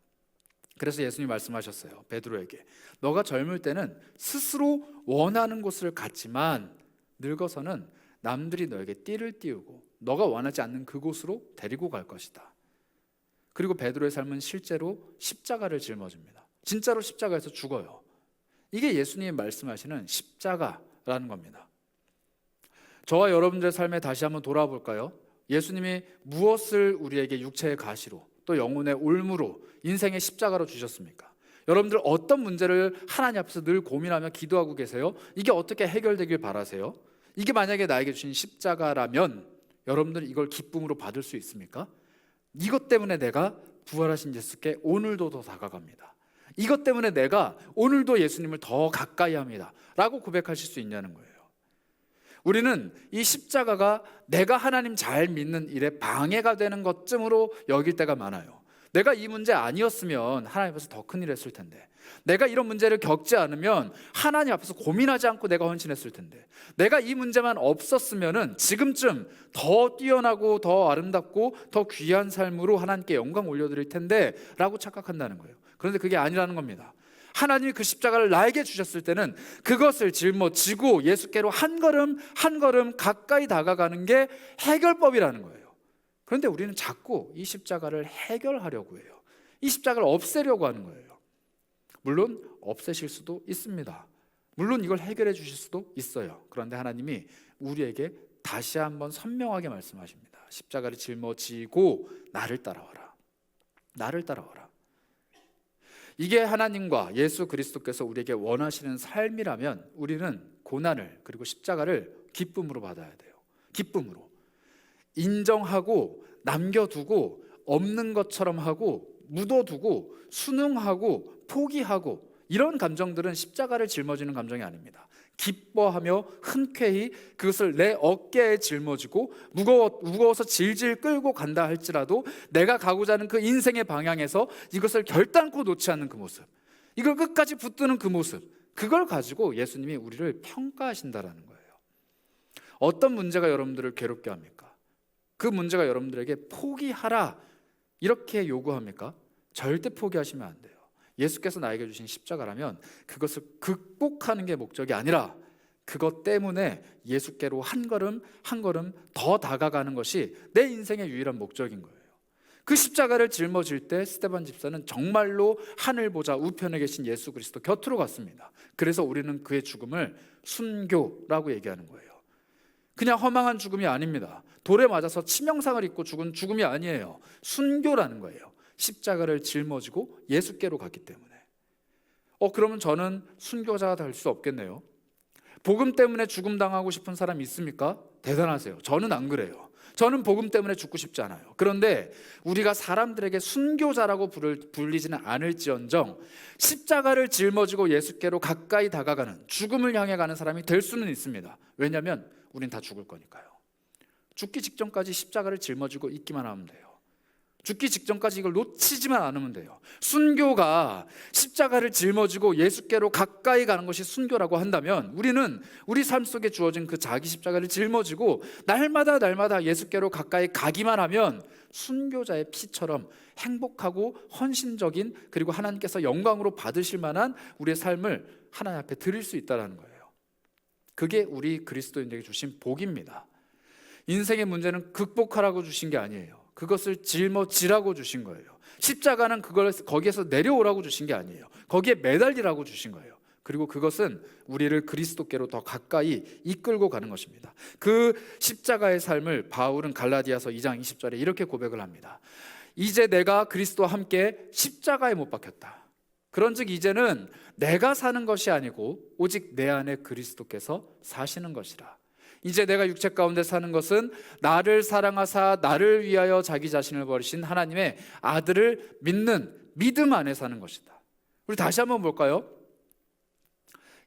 Speaker 1: 그래서 예수님이 말씀하셨어요. 베드로에게 너가 젊을 때는 스스로 원하는 곳을 갔지만 늙어서는 남들이 너에게 띠를 띄우고 너가 원하지 않는 그곳으로 데리고 갈 것이다. 그리고 베드로의 삶은 실제로 십자가를 짊어집니다. 진짜로 십자가에서 죽어요. 이게 예수님이 말씀하시는 십자가라는 겁니다. 저와 여러분들의 삶에 다시 한번 돌아볼까요? 예수님이 무엇을 우리에게 육체의 가시로 또 영혼의 올무로 인생의 십자가로 주셨습니까? 여러분들 어떤 문제를 하나님 앞에서 늘 고민하며 기도하고 계세요? 이게 어떻게 해결되길 바라세요? 이게 만약에 나에게 주신 십자가라면 여러분들은 이걸 기쁨으로 받을 수 있습니까? 이것 때문에 내가 부활하신 예수께 오늘도 더 다가갑니다. 이것 때문에 내가 오늘도 예수님을 더 가까이 합니다 라고 고백하실 수 있냐는 거예요. 우리는 이 십자가가 내가 하나님 잘 믿는 일에 방해가 되는 것쯤으로 여길 때가 많아요. 내가 이 문제 아니었으면 하나님 앞에서 더 큰일 했을 텐데, 내가 이런 문제를 겪지 않으면 하나님 앞에서 고민하지 않고 내가 헌신했을 텐데, 내가 이 문제만 없었으면 지금쯤 더 뛰어나고 더 아름답고 더 귀한 삶으로 하나님께 영광 올려드릴 텐데 라고 착각한다는 거예요. 그런데 그게 아니라는 겁니다. 하나님이 그 십자가를 나에게 주셨을 때는 그것을 짊어지고 예수께로 한 걸음 한 걸음 가까이 다가가는 게 해결법이라는 거예요. 그런데 우리는 자꾸 이 십자가를 해결하려고 해요. 이 십자가를 없애려고 하는 거예요. 물론 없애실 수도 있습니다. 물론 이걸 해결해 주실 수도 있어요. 그런데 하나님이 우리에게 다시 한번 선명하게 말씀하십니다. 십자가를 짊어지고 나를 따라와라. 나를 따라와라. 이게 하나님과 예수 그리스도께서 우리에게 원하시는 삶이라면 우리는 고난을 그리고 십자가를 기쁨으로 받아야 돼요. 기쁨으로. 인정하고 남겨두고 없는 것처럼 하고 묻어두고 순응하고 포기하고 이런 감정들은 십자가를 짊어지는 감정이 아닙니다. 기뻐하며 흔쾌히 그것을 내 어깨에 짊어지고 무거워서 질질 끌고 간다 할지라도 내가 가고자 하는 그 인생의 방향에서 이것을 결단코 놓지 않는 그 모습, 이걸 끝까지 붙드는 그 모습, 그걸 가지고 예수님이 우리를 평가하신다라는 거예요. 어떤 문제가 여러분들을 괴롭게 합니까? 그 문제가 여러분들에게 포기하라 이렇게 요구합니까? 절대 포기하시면 안 돼요. 예수께서 나에게 주신 십자가라면 그것을 극복하는 게 목적이 아니라 그것 때문에 예수께로 한 걸음 한 걸음 더 다가가는 것이 내 인생의 유일한 목적인 거예요. 그 십자가를 짊어질 때 스데반 집사는 정말로 하늘 보좌 우편에 계신 예수 그리스도 곁으로 갔습니다. 그래서 우리는 그의 죽음을 순교라고 얘기하는 거예요. 그냥 허망한 죽음이 아닙니다. 돌에 맞아서 치명상을 입고 죽은 죽음이 아니에요. 순교라는 거예요. 십자가를 짊어지고 예수께로 갔기 때문에. 그러면 저는 순교자가 될 수 없겠네요. 복음 때문에 죽음 당하고 싶은 사람 있습니까? 대단하세요. 저는 안 그래요. 저는 복음 때문에 죽고 싶지 않아요. 그런데 우리가 사람들에게 순교자라고 불리지는 않을지언정 십자가를 짊어지고 예수께로 가까이 다가가는, 죽음을 향해 가는 사람이 될 수는 있습니다. 왜냐하면 우린 다 죽을 거니까요. 죽기 직전까지 십자가를 짊어지고 있기만 하면 돼요. 죽기 직전까지 이걸 놓치지만 않으면 돼요. 순교가 십자가를 짊어지고 예수께로 가까이 가는 것이 순교라고 한다면 우리는 우리 삶 속에 주어진 그 자기 십자가를 짊어지고 날마다 예수께로 가까이 가기만 하면 순교자의 피처럼 행복하고 헌신적인, 그리고 하나님께서 영광으로 받으실 만한 우리의 삶을 하나님 앞에 드릴 수 있다는 거예요. 그게 우리 그리스도인에게 주신 복입니다. 인생의 문제는 극복하라고 주신 게 아니에요. 그것을 짊어지라고 주신 거예요. 십자가는 그걸 거기에서 내려오라고 주신 게 아니에요. 거기에 매달리라고 주신 거예요. 그리고 그것은 우리를 그리스도께로 더 가까이 이끌고 가는 것입니다. 그 십자가의 삶을 바울은 갈라디아서 2장 20절에 이렇게 고백을 합니다. 이제 내가 그리스도와 함께 십자가에 못 박혔다. 그런즉 이제는 내가 사는 것이 아니고 오직 내 안에 그리스도께서 사시는 것이라. 이제 내가 육체 가운데 사는 것은 나를 사랑하사 나를 위하여 자기 자신을 버리신 하나님의 아들을 믿는 믿음 안에 사는 것이다. 우리 다시 한번 볼까요?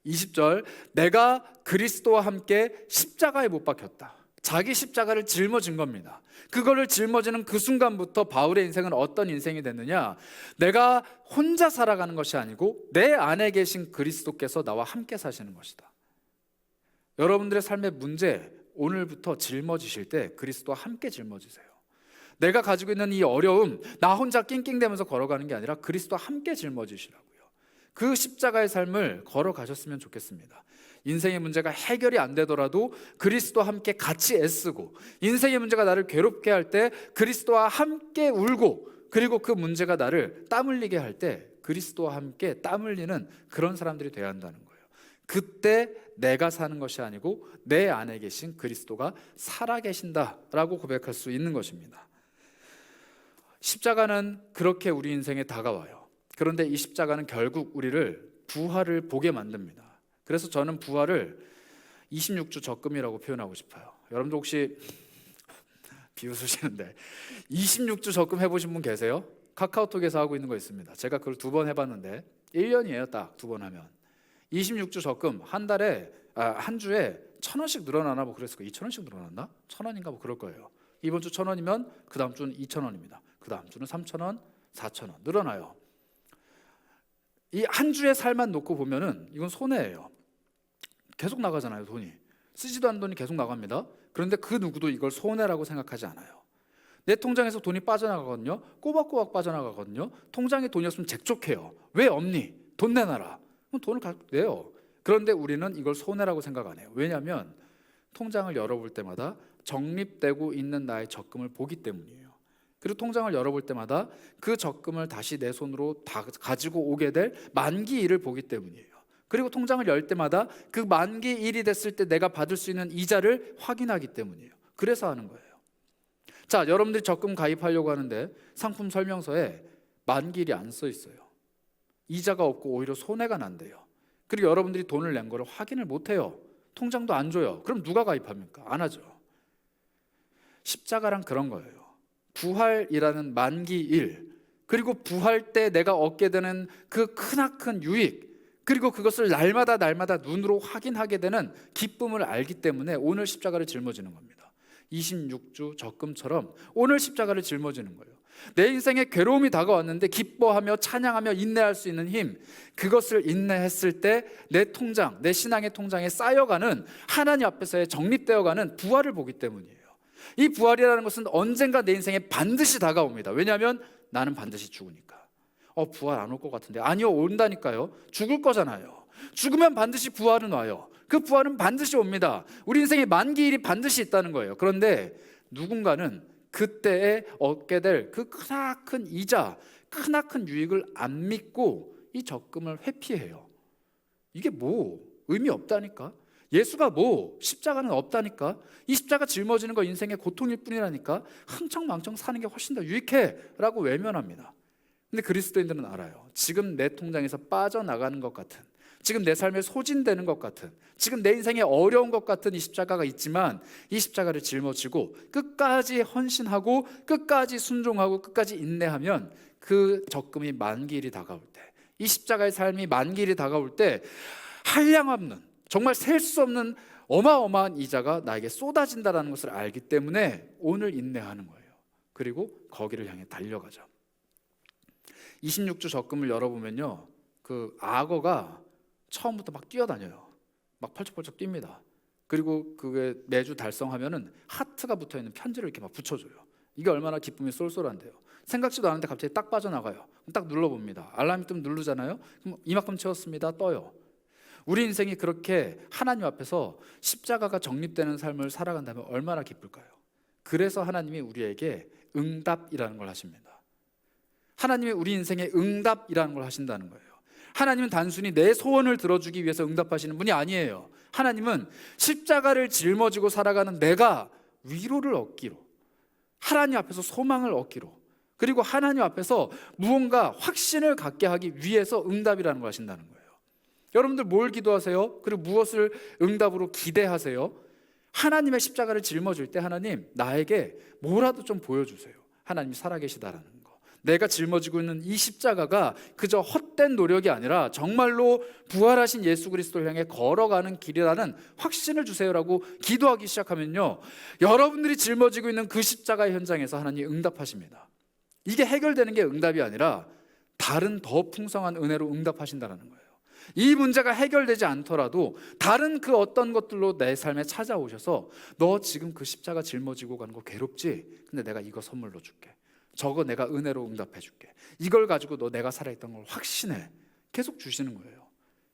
Speaker 1: 20절, 내가 그리스도와 함께 십자가에 못 박혔다. 자기 십자가를 짊어진 겁니다. 그거를 짊어지는 그 순간부터 바울의 인생은 어떤 인생이 됐느냐? 내가 혼자 살아가는 것이 아니고 내 안에 계신 그리스도께서 나와 함께 사시는 것이다. 여러분들의 삶의 문제, 오늘부터 짊어지실 때 그리스도와 함께 짊어지세요. 내가 가지고 있는 이 어려움, 나 혼자 낑낑대면서 걸어가는 게 아니라 그리스도와 함께 짊어지시라고요. 그 십자가의 삶을 걸어가셨으면 좋겠습니다. 인생의 문제가 해결이 안 되더라도 그리스도와 함께 같이 애쓰고, 인생의 문제가 나를 괴롭게 할 때 그리스도와 함께 울고, 그리고 그 문제가 나를 땀 흘리게 할 때 그리스도와 함께 땀 흘리는 그런 사람들이 되어야 한다는 거예요. 그때 내가 사는 것이 아니고 내 안에 계신 그리스도가 살아계신다라고 고백할 수 있는 것입니다. 십자가는 그렇게 우리 인생에 다가와요. 그런데 이 십자가는 결국 우리를 부활을 보게 만듭니다. 그래서 저는 부활을 26주 적금이라고 표현하고 싶어요. 여러분들 혹시 비웃으시는데 26주 적금 해보신 분 계세요? 카카오톡에서 하고 있는 거 있습니다. 제가 그걸 2번 해봤는데 1년이에요. 딱 2번 하면 26주 적금 한 달에 한 주에 1,000원씩 늘어나나 뭐 그랬을 거예요. 2,000원씩 늘어났나? 1,000원인가 뭐 그럴 거예요. 이번 주 1,000원이면 그 다음 주는 2,000원입니다. 그 다음 주는 3,000원, 4,000원 늘어나요. 이 한 주의 살만 놓고 보면은 이건 손해예요. 계속 나가잖아요. 돈이 쓰지도 않은 돈이 계속 나갑니다. 그런데 그 누구도 이걸 손해라고 생각하지 않아요. 내 통장에서 돈이 빠져나가거든요. 꼬박꼬박 빠져나가거든요. 통장에 돈이 없으면 재촉해요. 왜 없니? 돈 내놔라. 그럼 돈을 내요. 그런데 우리는 이걸 손해라고 생각 안 해요. 왜냐하면 통장을 열어볼 때마다 적립되고 있는 나의 적금을 보기 때문이에요. 그리고 통장을 열어볼 때마다 그 적금을 다시 내 손으로 다 가지고 오게 될 만기일을 보기 때문이에요. 그리고 통장을 열 때마다 그 만기일이 됐을 때 내가 받을 수 있는 이자를 확인하기 때문이에요. 그래서 하는 거예요. 자, 여러분들이 적금 가입하려고 하는데 상품 설명서에 만기일이 안 써 있어요. 이자가 없고 오히려 손해가 난대요. 그리고 여러분들이 돈을 낸 거를 확인을 못 해요. 통장도 안 줘요. 그럼 누가 가입합니까? 안 하죠. 십자가랑 그런 거예요. 부활이라는 만기일, 그리고 부활 때 내가 얻게 되는 그 크나큰 유익, 그리고 그것을 날마다 눈으로 확인하게 되는 기쁨을 알기 때문에 오늘 십자가를 짊어지는 겁니다. 26주 적금처럼 오늘 십자가를 짊어지는 거예요. 내 인생에 괴로움이 다가왔는데 기뻐하며 찬양하며 인내할 수 있는 힘, 그것을 인내했을 때 내 통장, 내 신앙의 통장에 쌓여가는, 하나님 앞에서의 정립되어가는 부활을 보기 때문이에요. 이 부활이라는 것은 언젠가 내 인생에 반드시 다가옵니다. 왜냐하면 나는 반드시 죽으니까. 부활 안 올 것 같은데. 아니요, 온다니까요. 죽을 거잖아요. 죽으면 반드시 부활은 와요. 그 부활은 반드시 옵니다. 우리 인생에 만기일이 반드시 있다는 거예요. 그런데 누군가는 그때에 얻게 될 그 크나큰 이자, 크나큰 유익을 안 믿고 이 적금을 회피해요. 이게 뭐 의미 없다니까. 예수가 뭐 십자가는 없다니까. 이 십자가 짊어지는 거 인생의 고통일 뿐이라니까. 흥청망청 사는 게 훨씬 더 유익해 라고 외면합니다. 근데 그리스도인들은 알아요. 지금 내 통장에서 빠져나가는 것 같은, 지금 내 삶에 소진되는 것 같은, 지금 내 인생에 어려운 것 같은 이 십자가가 있지만 이 십자가를 짊어지고 끝까지 헌신하고 끝까지 순종하고 끝까지 인내하면 그 적금이 만기일이 다가올 때, 이 십자가의 삶이 만기일이 다가올 때 한량없는, 정말 셀 수 없는 어마어마한 이자가 나에게 쏟아진다는 것을 알기 때문에 오늘 인내하는 거예요. 그리고 거기를 향해 달려가죠. 26주 적금을 열어보면요, 그 악어가 처음부터 막 뛰어다녀요. 막 펄쩍펄쩍 뜁니다. 그리고 그게 매주 달성하면은 하트가 붙어있는 편지를 이렇게 막 붙여줘요. 이게 얼마나 기쁨이 쏠쏠한데요. 생각지도 않은데 갑자기 딱 빠져나가요. 딱 눌러봅니다. 알람이 뜨면 누르잖아요. 그럼 이만큼 채웠습니다. 떠요. 우리 인생이 그렇게 하나님 앞에서 십자가가 정립되는 삶을 살아간다면 얼마나 기쁠까요? 그래서 하나님이 우리에게 응답이라는 걸 하십니다. 하나님이 우리 인생에 응답이라는 걸 하신다는 거예요. 하나님은 단순히 내 소원을 들어주기 위해서 응답하시는 분이 아니에요. 하나님은 십자가를 짊어지고 살아가는 내가 위로를 얻기로, 하나님 앞에서 소망을 얻기로, 그리고 하나님 앞에서 무언가 확신을 갖게 하기 위해서 응답이라는 걸 하신다는 거예요. 여러분들 뭘 기도하세요? 그리고 무엇을 응답으로 기대하세요? 하나님의 십자가를 짊어질 때 하나님, 나에게 뭐라도 좀 보여주세요. 하나님이 살아계시다라는 거. 내가 짊어지고 있는 이 십자가가 그저 헛된 노력이 아니라 정말로 부활하신 예수 그리스도를 향해 걸어가는 길이라는 확신을 주세요라고 기도하기 시작하면요, 여러분들이 짊어지고 있는 그 십자가의 현장에서 하나님이 응답하십니다. 이게 해결되는 게 응답이 아니라 다른 더 풍성한 은혜로 응답하신다는 거예요. 이 문제가 해결되지 않더라도 다른 그 어떤 것들로 내 삶에 찾아오셔서 너 지금 그 십자가 짊어지고 가는 거 괴롭지? 근데 내가 이거 선물로 줄게. 저거 내가 은혜로 응답해 줄게. 이걸 가지고 너 내가 살아있던 걸 확신해. 계속 주시는 거예요.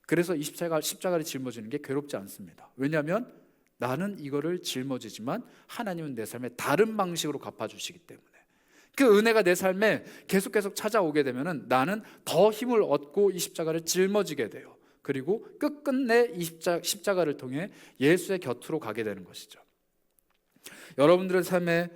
Speaker 1: 그래서 이 십자가를 짊어지는 게 괴롭지 않습니다. 왜냐하면 나는 이거를 짊어지지만 하나님은 내 삶에 다른 방식으로 갚아주시기 때문에. 그 은혜가 내 삶에 계속 찾아오게 되면 나는 더 힘을 얻고 이 십자가를 짊어지게 돼요. 그리고 끝끝내 이 십자가를 통해 예수의 곁으로 가게 되는 것이죠. 여러분들의 삶에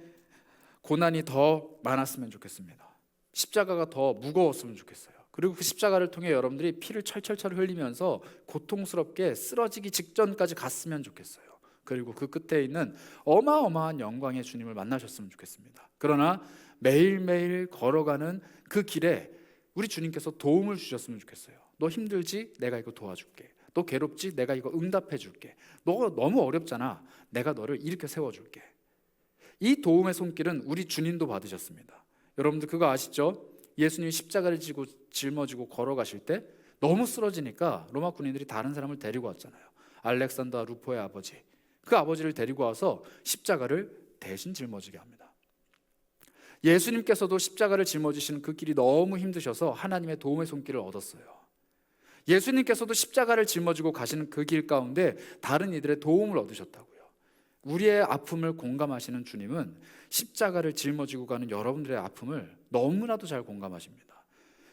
Speaker 1: 고난이 더 많았으면 좋겠습니다. 십자가가 더 무거웠으면 좋겠어요. 그리고 그 십자가를 통해 여러분들이 피를 철철철 흘리면서 고통스럽게 쓰러지기 직전까지 갔으면 좋겠어요. 그리고 그 끝에 있는 어마어마한 영광의 주님을 만나셨으면 좋겠습니다. 그러나 매일매일 걸어가는 그 길에 우리 주님께서 도움을 주셨으면 좋겠어요. 너 힘들지? 내가 이거 도와줄게. 너 괴롭지? 내가 이거 응답해 줄게. 너가 너무 어렵잖아. 내가 너를 일으켜 세워줄게. 이 도움의 손길은 우리 주님도 받으셨습니다. 여러분들 그거 아시죠? 예수님이 십자가를 지고 짊어지고 걸어가실 때 너무 쓰러지니까 로마 군인들이 다른 사람을 데리고 왔잖아요. 알렉산더 루포의 아버지, 그 아버지를 데리고 와서 십자가를 대신 짊어지게 합니다. 예수님께서도 십자가를 짊어지시는 그 길이 너무 힘드셔서 하나님의 도움의 손길을 얻었어요. 예수님께서도 십자가를 짊어지고 가시는 그 길 가운데 다른 이들의 도움을 얻으셨다고요. 우리의 아픔을 공감하시는 주님은 십자가를 짊어지고 가는 여러분들의 아픔을 너무나도 잘 공감하십니다.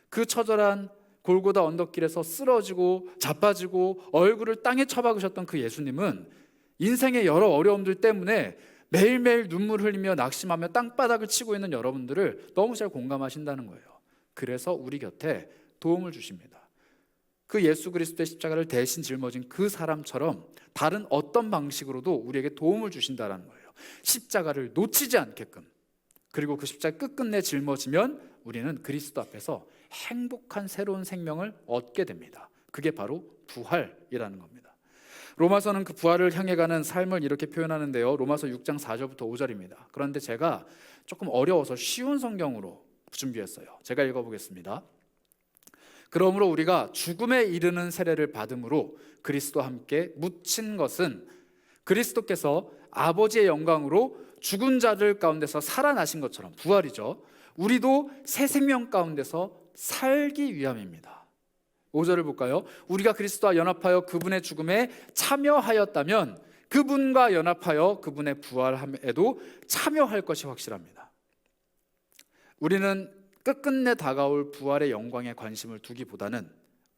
Speaker 1: 그 처절한 골고다 언덕길에서 쓰러지고 자빠지고 얼굴을 땅에 처박으셨던 그 예수님은 인생의 여러 어려움들 때문에 매일매일 눈물 흘리며 낙심하며 땅바닥을 치고 있는 여러분들을 너무 잘 공감하신다는 거예요. 그래서 우리 곁에 도움을 주십니다. 그 예수 그리스도의 십자가를 대신 짊어진 그 사람처럼 다른 어떤 방식으로도 우리에게 도움을 주신다는 거예요. 십자가를 놓치지 않게끔. 그리고 그 십자가 끝끝내 짊어지면 우리는 그리스도 앞에서 행복한 새로운 생명을 얻게 됩니다. 그게 바로 부활이라는 겁니다. 로마서는 그 부활을 향해 가는 삶을 이렇게 표현하는데요. 로마서 6장 4절부터 5절입니다. 그런데 제가 조금 어려워서 쉬운 성경으로 준비했어요. 제가 읽어보겠습니다. 그러므로 우리가 죽음에 이르는 세례를 받음으로 그리스도와 함께 묻힌 것은 그리스도께서 아버지의 영광으로 죽은 자들 가운데서 살아나신 것처럼, 부활이죠, 우리도 새 생명 가운데서 살기 위함입니다. 5절을 볼까요? 우리가 그리스도와 연합하여 그분의 죽음에 참여하였다면 그분과 연합하여 그분의 부활함에도 참여할 것이 확실합니다. 우리는 끝끝내 다가올 부활의 영광에 관심을 두기보다는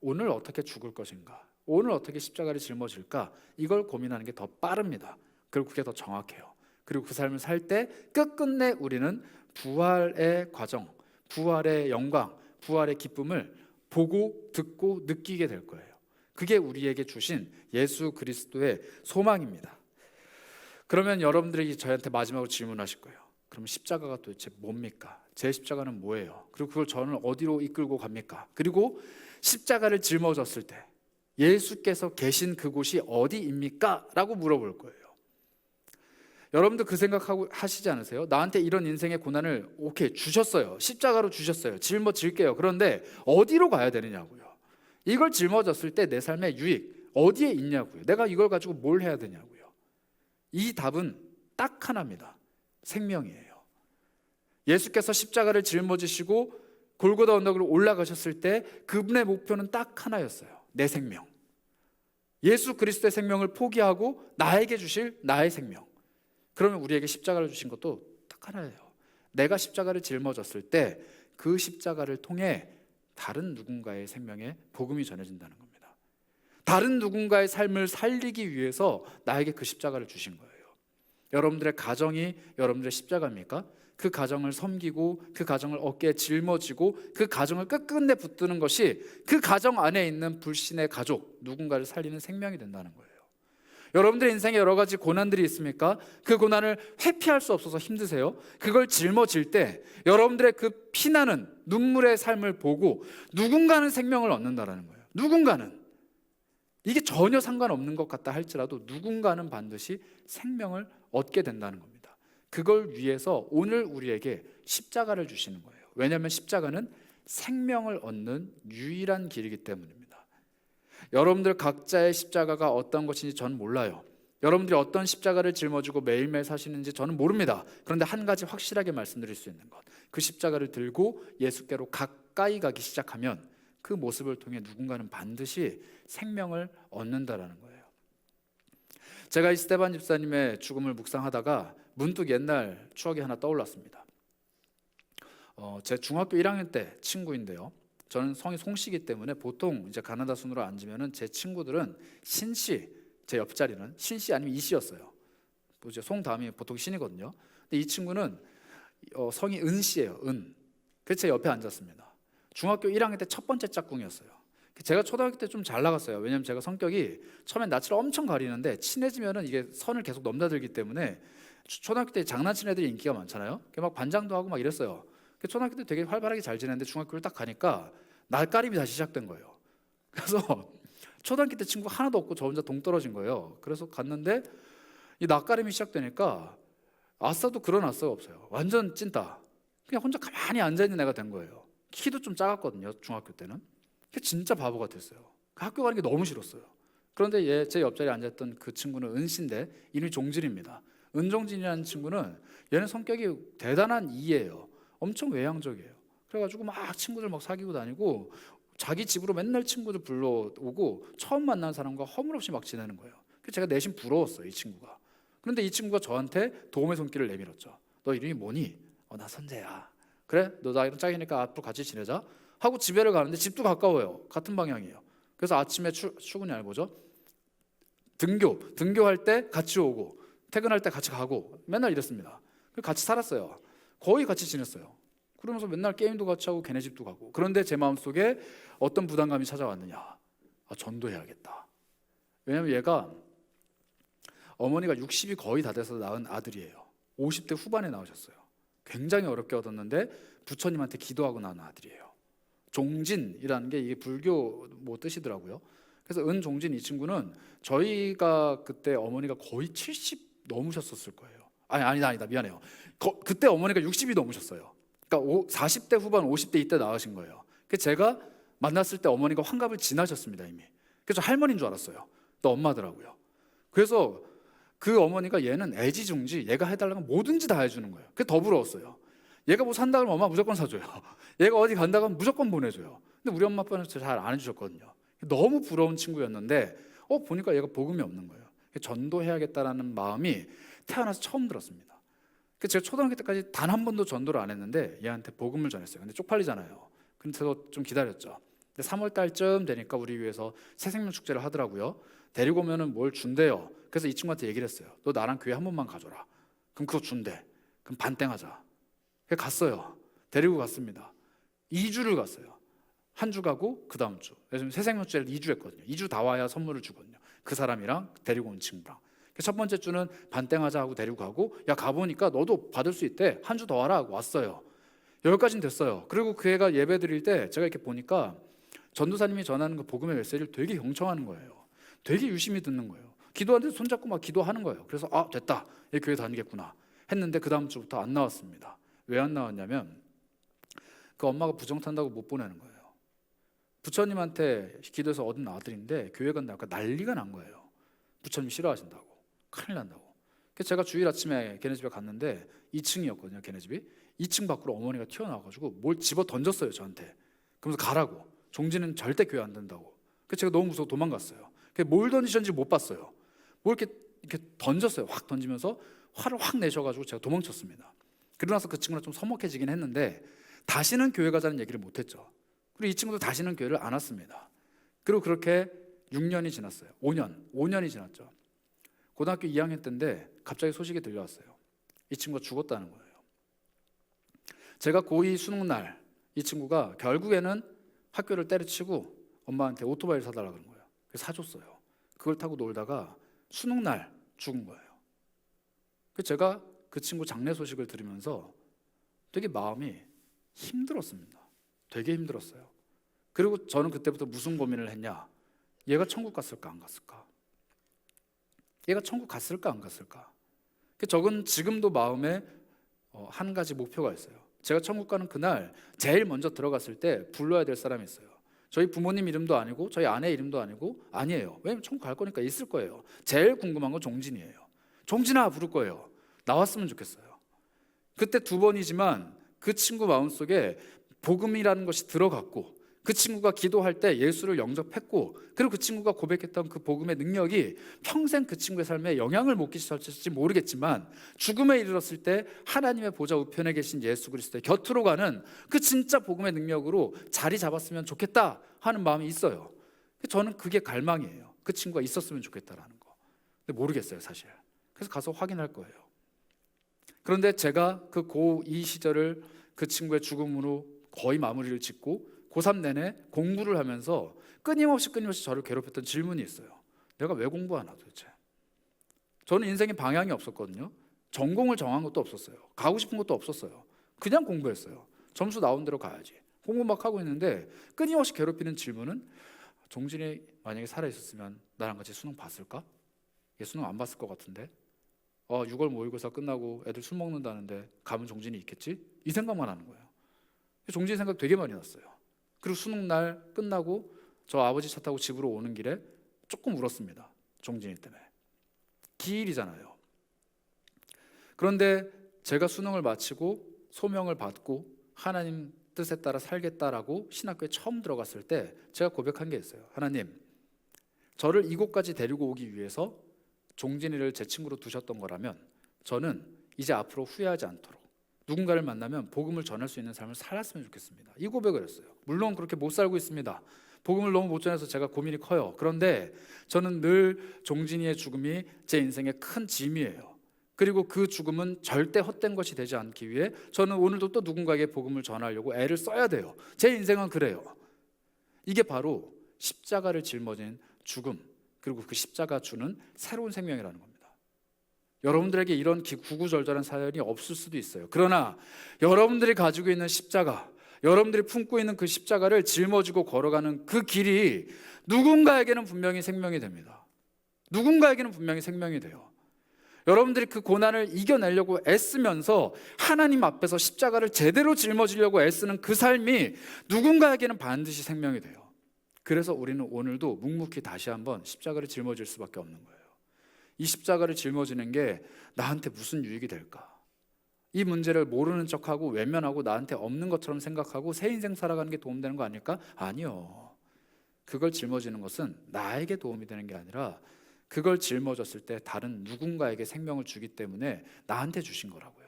Speaker 1: 오늘 어떻게 죽을 것인가, 오늘 어떻게 십자가를 짊어질까, 이걸 고민하는 게 더 빠릅니다. 그리고 그게 더 정확해요. 그리고 그 삶을 살 때 끝끝내 우리는 부활의 과정, 부활의 영광, 부활의 기쁨을 보고 듣고 느끼게 될 거예요. 그게 우리에게 주신 예수 그리스도의 소망입니다. 그러면 여러분들이 저한테 마지막으로 질문하실 거예요. 그럼 십자가가 도대체 뭡니까? 제 십자가는 뭐예요? 그리고 그걸 저는 어디로 이끌고 갑니까? 그리고 십자가를 짊어졌을 때 예수께서 계신 그곳이 어디입니까? 라고 물어볼 거예요. 여러분도 그 생각하고 하시지 않으세요? 나한테 이런 인생의 고난을 오케이 주셨어요. 십자가로 주셨어요. 짊어질게요. 그런데 어디로 가야 되느냐고요. 이걸 짊어졌을 때 내 삶의 유익 어디에 있냐고요. 내가 이걸 가지고 뭘 해야 되냐고요. 이 답은 딱 하나입니다. 생명이에요. 예수께서 십자가를 짊어지시고 골고다 언덕으로 올라가셨을 때 그분의 목표는 딱 하나였어요. 내 생명. 예수 그리스도의 생명을 포기하고 나에게 주실 나의 생명. 그러면 우리에게 십자가를 주신 것도 딱 하나예요. 내가 십자가를 짊어졌을 때 그 십자가를 통해 다른 누군가의 생명에 복음이 전해진다는 겁니다. 다른 누군가의 삶을 살리기 위해서 나에게 그 십자가를 주신 거예요. 여러분들의 가정이 여러분들의 십자가입니까? 그 가정을 섬기고 그 가정을 어깨에 짊어지고 그 가정을 끝끝내 붙드는 것이 그 가정 안에 있는 불신의 가족, 누군가를 살리는 생명이 된다는 거예요. 여러분들의 인생에 여러 가지 고난들이 있습니까? 그 고난을 회피할 수 없어서 힘드세요? 그걸 짊어질 때 여러분들의 그 피나는 눈물의 삶을 보고 누군가는 생명을 얻는다는 거예요. 누군가는. 이게 전혀 상관없는 것 같다 할지라도 누군가는 반드시 생명을 얻게 된다는 겁니다. 그걸 위해서 오늘 우리에게 십자가를 주시는 거예요. 왜냐하면 십자가는 생명을 얻는 유일한 길이기 때문입니다. 여러분들 각자의 십자가가 어떤 것인지 저는 몰라요. 여러분들이 어떤 십자가를 짊어지고 매일매일 사시는지 저는 모릅니다. 그런데 한 가지 확실하게 말씀드릴 수 있는 것, 그 십자가를 들고 예수께로 가까이 가기 시작하면 그 모습을 통해 누군가는 반드시 생명을 얻는다라는 거예요. 제가 이 스테반 집사님의 죽음을 묵상하다가 문득 옛날 추억이 하나 떠올랐습니다. 제 중학교 1학년 때 친구인데요. 저는 성이 송씨이기 때문에 보통 이제 가나다 순으로 앉으면은 제 친구들은 신씨, 제 옆자리는 신씨 아니면 이씨였어요. 또 이제 송 다음이 보통 신이거든요. 근데 이 친구는 성이 은씨예요. 은. 그래서 제 옆에 앉았습니다. 중학교 1학년 때 첫 번째 짝꿍이었어요. 제가 초등학교 때 좀 잘 나갔어요. 왜냐하면 제가 성격이 처음엔 낯을 엄청 가리는데 친해지면은 이게 선을 계속 넘나들기 때문에 초등학교 때 장난치는 애들이 인기가 많잖아요. 막 반장도 하고 막 이랬어요. 초등학교 때 되게 활발하게 잘 지냈는데 중학교를 딱 가니까 낯가림이 다시 시작된 거예요. 그래서 초등학교 때 친구 하나도 없고 저 혼자 동떨어진 거예요. 그래서 갔는데 이 낯가림이 시작되니까 아싸도 그런 아싸가 없어요. 완전 찐따. 그냥 혼자 가만히 앉아있는 애가 된 거예요. 키도 좀 작았거든요. 중학교 때는. 진짜 바보 같았어요. 학교 가는 게 너무 싫었어요. 그런데 제 옆자리에 앉았던 그 친구는 은씨인데 이름이 종진입니다. 은종진이라는 친구는 얘는 성격이 대단한 이예요. 엄청 외향적이에요. 그래가지고 막 친구들 막 사귀고 다니고 자기 집으로 맨날 친구들 불러오고 처음 만난 사람과 허물없이 막 지내는 거예요. 그래서 제가 내심 부러웠어요. 이 친구가. 그런데 이 친구가 저한테 도움의 손길을 내밀었죠. 너 이름이 뭐니? 나 선재야. 그래? 너 나이랑 짝이니까 앞으로 같이 지내자 하고 집에를 가는데 집도 가까워요. 같은 방향이에요. 그래서 아침에 출근이 아니고 뭐죠? 등교할 때 같이 오고 퇴근할 때 같이 가고 맨날 이랬습니다. 같이 살았어요. 거의 같이 지냈어요. 그러면서 맨날 게임도 같이 하고 걔네 집도 가고. 그런데 제 마음속에 어떤 부담감이 찾아왔느냐? 전도해야겠다. 왜냐하면 얘가 어머니가 60이 거의 다 돼서 낳은 아들이에요. 50대 후반에 나오셨어요. 굉장히 어렵게 얻었는데 부처님한테 기도하고 낳은 아들이에요. 종진이라는 게 이게 불교 뭐 뜻이더라고요. 그래서 은종진 이 친구는 저희가 그때 어머니가 거의 70 넘으셨었을 거예요. 아니다 미안해요. 그때 어머니가 60이 넘으셨어요. 그러니까 40대 후반 50대 이때 나으신 거예요. 그래서 제가 만났을 때 어머니가 환갑을 지나셨습니다 이미. 그래서 할머니인 줄 알았어요. 또 엄마더라고요. 그래서 그 어머니가 얘는 애지중지 얘가 해달라는 건 뭐든지 다 해주는 거예요. 그게 더 부러웠어요. 얘가 뭐 산다 그러면 엄마 무조건 사줘요. 얘가 어디 간다 그러면 무조건 보내줘요. 근데 우리 엄마 아빠는 잘 안 해주셨거든요. 너무 부러운 친구였는데 보니까 얘가 복음이 없는 거예요. 전도해야겠다라는 마음이 태어나서 처음 들었습니다. 그래서 제가 초등학교 때까지 단 한 번도 전도를 안 했는데 얘한테 복음을 전했어요. 근데 쪽팔리잖아요. 그래서 좀 기다렸죠. 근데 3월 달쯤 되니까 우리 교회에서 새생명 축제를 하더라고요. 데리고 오면은 뭘 준대요. 그래서 이 친구한테 얘기를 했어요. 너 나랑 교회 한 번만 가줘라. 그럼 그거 준대. 그럼 반땡하자. 그래서 갔어요. 데리고 갔습니다. 2주를 갔어요. 한 주 가고 그 다음 주. 요즘 새생명 축제를 2주 했거든요. 2주 다 와야 선물을 주거든요. 그 사람이랑 데리고 온 친구랑. 첫 번째 주는 반땡하자 하고 데리고 가고, 야 가보니까 너도 받을 수 있대. 한 주 더 와라 하고 왔어요. 여기까지는 됐어요. 그리고 그 애가 예배 드릴 때 제가 이렇게 보니까 전도사님이 전하는 그 복음의 메시지를 되게 경청하는 거예요. 되게 유심히 듣는 거예요. 기도하는데 손잡고 막 기도하는 거예요. 그래서 됐다. 얘 교회 다니겠구나 했는데 그 다음 주부터 안 나왔습니다. 왜 안 나왔냐면 그 엄마가 부정 탄다고 못 보내는 거예요. 부처님한테 기도해서 얻은 아들인데 교회 간다니까 난리가 난 거예요. 부처님 싫어하신다고. 큰일 난다고. 그래서 제가 주일 아침에 걔네 집에 갔는데 2층이었거든요. 걔네 집이. 2층 밖으로 어머니가 튀어나와가지고 뭘 집어 던졌어요 저한테. 그러면서 가라고. 종지는 절대 교회 안 된다고. 그래서 제가 너무 무서워 도망갔어요. 뭘 던지셨는지 못 봤어요. 뭘 이렇게 던졌어요. 확 던지면서 화를 확 내셔가지고 제가 도망쳤습니다. 그러고 나서 그 친구랑 좀 서먹해지긴 했는데 다시는 교회 가자는 얘기를 못했죠. 그리고 이 친구도 다시는 교회를 안 왔습니다. 그리고 그렇게 6년이 지났어요. 5년이 지났죠. 고등학교 2학년 때인데 갑자기 소식이 들려왔어요. 이 친구가 죽었다는 거예요. 제가 고2 수능날 이 친구가 결국에는 학교를 때려치고 엄마한테 오토바이를 사달라고 그런 거예요. 그래서 사줬어요. 그걸 타고 놀다가 수능날 죽은 거예요. 그래서 제가 그 친구 장례 소식을 들으면서 되게 마음이 힘들었습니다. 되게 힘들었어요. 그리고 저는 그때부터 무슨 고민을 했냐? 얘가 천국 갔을까 안 갔을까? 얘가 천국 갔을까 안 갔을까? 저는 지금도 마음에 한 가지 목표가 있어요. 제가 천국 가는 그날 제일 먼저 들어갔을 때 불러야 될 사람이 있어요. 저희 부모님 이름도 아니고 저희 아내 이름도 아니에요. 왜냐면 천국 갈 거니까 있을 거예요. 제일 궁금한 건 종진이에요. 종진아 부를 거예요. 나왔으면 좋겠어요. 그때 2번이지만 그 친구 마음속에 복음이라는 것이 들어갔고 그 친구가 기도할 때 예수를 영접했고 그리고 그 친구가 고백했던 그 복음의 능력이 평생 그 친구의 삶에 영향을 못 끼칠지 모르겠지만 죽음에 이르렀을 때 하나님의 보좌 우편에 계신 예수 그리스도의 곁으로 가는 그 진짜 복음의 능력으로 자리 잡았으면 좋겠다 하는 마음이 있어요. 저는 그게 갈망이에요. 그 친구가 있었으면 좋겠다라는 거. 근데 모르겠어요 사실. 그래서 가서 확인할 거예요. 그런데 제가 그 고2 시절을 그 친구의 죽음으로 거의 마무리를 짓고 고3 내내 공부를 하면서 끊임없이 저를 괴롭혔던 질문이 있어요. 내가 왜 공부하나 도대체? 저는 인생에 방향이 없었거든요. 전공을 정한 것도 없었어요. 가고 싶은 것도 없었어요. 그냥 공부했어요. 점수 나온 대로 가야지. 공부 막 하고 있는데 끊임없이 괴롭히는 질문은 종진이 만약에 살아있었으면 나랑 같이 수능 봤을까? 얘 수능 안 봤을 것 같은데 6월 모의고사 끝나고 애들 술 먹는다는데 가면 종진이 있겠지? 이 생각만 하는 거예요. 종진 생각 되게 많이 났어요. 그리고 수능 날 끝나고 저 아버지 차 타고 집으로 오는 길에 조금 울었습니다. 종진이 때문에. 기일이잖아요. 그런데 제가 수능을 마치고 소명을 받고 하나님 뜻에 따라 살겠다라고 신학교에 처음 들어갔을 때 제가 고백한 게 있어요. 하나님, 저를 이곳까지 데리고 오기 위해서 종진이를 제 친구로 두셨던 거라면 저는 이제 앞으로 후회하지 않도록 누군가를 만나면 복음을 전할 수 있는 삶을 살았으면 좋겠습니다. 이 고백을 했어요. 물론 그렇게 못 살고 있습니다. 복음을 너무 못 전해서 제가 고민이 커요. 그런데 저는 늘 종진이의 죽음이 제 인생의 큰 짐이에요. 그리고 그 죽음은 절대 헛된 것이 되지 않기 위해 저는 오늘도 또 누군가에게 복음을 전하려고 애를 써야 돼요. 제 인생은 그래요. 이게 바로 십자가를 짊어진 죽음, 그리고 그 십자가 주는 새로운 생명이라는 겁니다. 여러분들에게 이런 구구절절한 사연이 없을 수도 있어요. 그러나 여러분들이 가지고 있는 십자가, 여러분들이 품고 있는 그 십자가를 짊어지고 걸어가는 그 길이 누군가에게는 분명히 생명이 됩니다. 누군가에게는 분명히 생명이 돼요. 여러분들이 그 고난을 이겨내려고 애쓰면서 하나님 앞에서 십자가를 제대로 짊어지려고 애쓰는 그 삶이 누군가에게는 반드시 생명이 돼요. 그래서 우리는 오늘도 묵묵히 다시 한번 십자가를 짊어질 수밖에 없는 거예요. 이 십자가를 짊어지는 게 나한테 무슨 유익이 될까? 이 문제를 모르는 척하고 외면하고 나한테 없는 것처럼 생각하고 새 인생 살아가는 게 도움되는 거 아닐까? 아니요. 그걸 짊어지는 것은 나에게 도움이 되는 게 아니라 그걸 짊어졌을 때 다른 누군가에게 생명을 주기 때문에 나한테 주신 거라고요.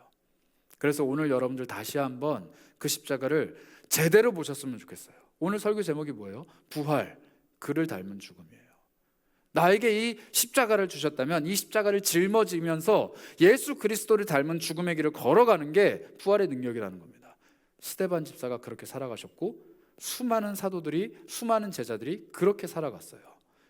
Speaker 1: 그래서 오늘 여러분들 다시 한번 그 십자가를 제대로 보셨으면 좋겠어요. 오늘 설교 제목이 뭐예요? 부활, 그를 닮은 죽음이에요. 나에게 이 십자가를 주셨다면 이 십자가를 짊어지면서 예수 그리스도를 닮은 죽음의 길을 걸어가는 게 부활의 능력이라는 겁니다. 스데반 집사가 그렇게 살아가셨고 수많은 사도들이, 수많은 제자들이 그렇게 살아갔어요.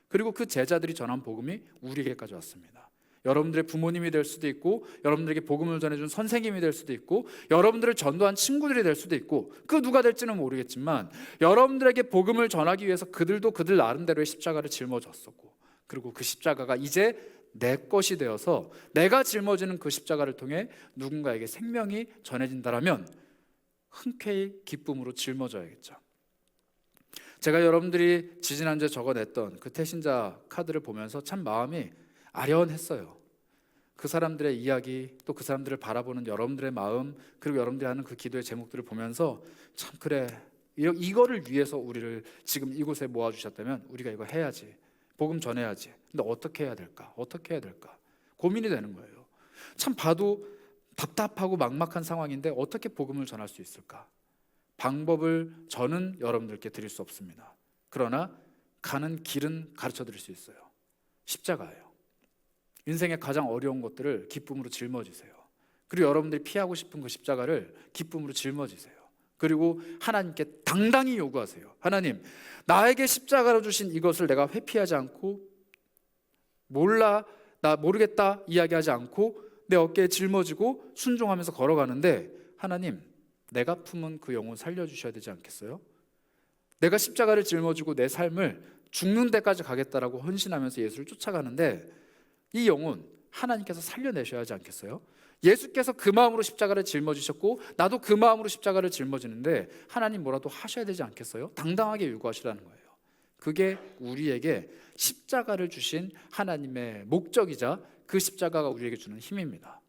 Speaker 1: 그리고 그 제자들이 전한 복음이 우리에게까지 왔습니다. 여러분들의 부모님이 될 수도 있고, 여러분들에게 복음을 전해준 선생님이 될 수도 있고, 여러분들을 전도한 친구들이 될 수도 있고, 그 누가 될지는 모르겠지만 여러분들에게 복음을 전하기 위해서 그들도 그들 나름대로의 십자가를 짊어졌었고, 그리고 그 십자가가 이제 내 것이 되어서 내가 짊어지는 그 십자가를 통해 누군가에게 생명이 전해진다라면 흔쾌히 기쁨으로 짊어져야겠죠. 제가 여러분들이 지지난주에 적어냈던 그 태신자 카드를 보면서 참 마음이 아련했어요. 그 사람들의 이야기, 또 그 사람들을 바라보는 여러분들의 마음, 그리고 여러분들이 하는 그 기도의 제목들을 보면서 참 그래, 이거를 위해서 우리를 지금 이곳에 모아주셨다면 우리가 이거 해야지, 복음 전해야지. 근데 어떻게 해야 될까? 어떻게 해야 될까? 고민이 되는 거예요. 참 봐도 답답하고 막막한 상황인데 어떻게 복음을 전할 수 있을까? 방법을 저는 여러분들께 드릴 수 없습니다. 그러나 가는 길은 가르쳐 드릴 수 있어요. 십자가예요. 인생의 가장 어려운 것들을 기쁨으로 짊어지세요. 그리고 여러분들이 피하고 싶은 그 십자가를 기쁨으로 짊어지세요. 그리고 하나님께 당당히 요구하세요. 하나님, 나에게 십자가로 주신 이것을 내가 회피하지 않고 몰라, 나 모르겠다 이야기하지 않고 내 어깨에 짊어지고 순종하면서 걸어가는데 하나님, 내가 품은 그 영혼 살려주셔야 되지 않겠어요? 내가 십자가를 짊어지고 내 삶을 죽는 데까지 가겠다라고 헌신하면서 예수를 쫓아가는데 이 영혼 하나님께서 살려내셔야 하지 않겠어요? 예수께서 그 마음으로 십자가를 짊어지셨고 나도 그 마음으로 십자가를 짊어지는데 하나님 뭐라도 하셔야 되지 않겠어요? 당당하게 요구하시라는 거예요. 그게 우리에게 십자가를 주신 하나님의 목적이자 그 십자가가 우리에게 주는 힘입니다.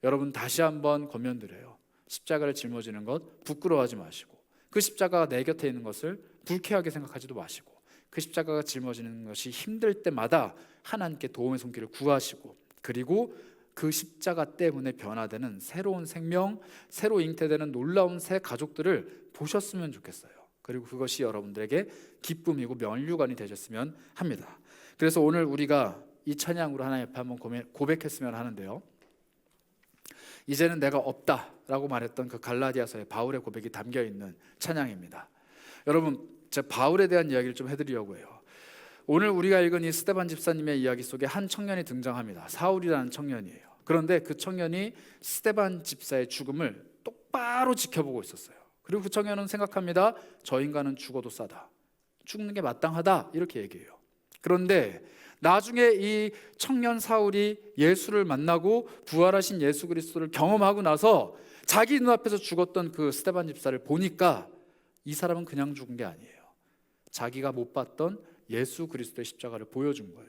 Speaker 1: 여러분 다시 한번 권면드려요. 십자가를 짊어지는 것 부끄러워하지 마시고 그 십자가가 내 곁에 있는 것을 불쾌하게 생각하지도 마시고 그 십자가가 짊어지는 것이 힘들 때마다 하나님께 도움의 손길을 구하시고 그리고 그 십자가 때문에 변화되는 새로운 생명, 새로 잉태되는 놀라운 새 가족들을 보셨으면 좋겠어요. 그리고 그것이 여러분들에게 기쁨이고 면류관이 되셨으면 합니다. 그래서 오늘 우리가 이 찬양으로 하나님 앞에 한번 고백했으면 하는데요. 이제는 내가 없다라고 말했던 그 갈라디아서의 바울의 고백이 담겨있는 찬양입니다. 여러분, 제가 바울에 대한 이야기를 좀 해드리려고 해요. 오늘 우리가 읽은 이 스데반 집사님의 이야기 속에 한 청년이 등장합니다. 사울이라는 청년이에요. 그런데 그 청년이 스데반 집사의 죽음을 똑바로 지켜보고 있었어요. 그리고 그 청년은 생각합니다. 저 인간은 죽어도 싸다. 죽는 게 마땅하다. 이렇게 얘기해요. 그런데 나중에 이 청년 사울이 예수를 만나고 부활하신 예수 그리스도를 경험하고 나서 자기 눈앞에서 죽었던 그 스데반 집사를 보니까 이 사람은 그냥 죽은 게 아니에요. 자기가 못 봤던 예수 그리스도의 십자가를 보여준 거예요.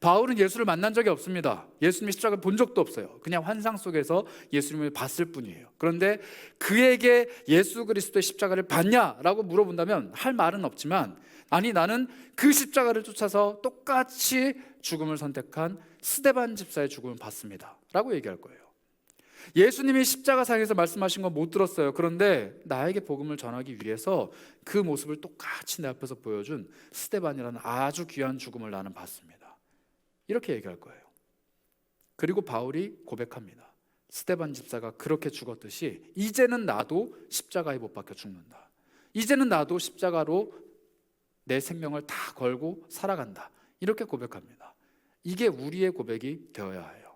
Speaker 1: 바울은 예수를 만난 적이 없습니다. 예수님의 십자가를 본 적도 없어요. 그냥 환상 속에서 예수님을 봤을 뿐이에요. 그런데 그에게 예수 그리스도의 십자가를 봤냐라고 물어본다면 할 말은 없지만 아니, 나는 그 십자가를 쫓아서 똑같이 죽음을 선택한 스데반 집사의 죽음을 받습니다 라고 얘기할 거예요. 예수님이 십자가상에서 말씀하신 건 못 들었어요. 그런데 나에게 복음을 전하기 위해서 그 모습을 똑같이 내 앞에서 보여준 스데반이라는 아주 귀한 죽음을 나는 받습니다. 이렇게 얘기할 거예요. 그리고 바울이 고백합니다. 스데반 집사가 그렇게 죽었듯이 이제는 나도 십자가에 못 박혀 죽는다. 이제는 나도 십자가로 내 생명을 다 걸고 살아간다. 이렇게 고백합니다. 이게 우리의 고백이 되어야 해요.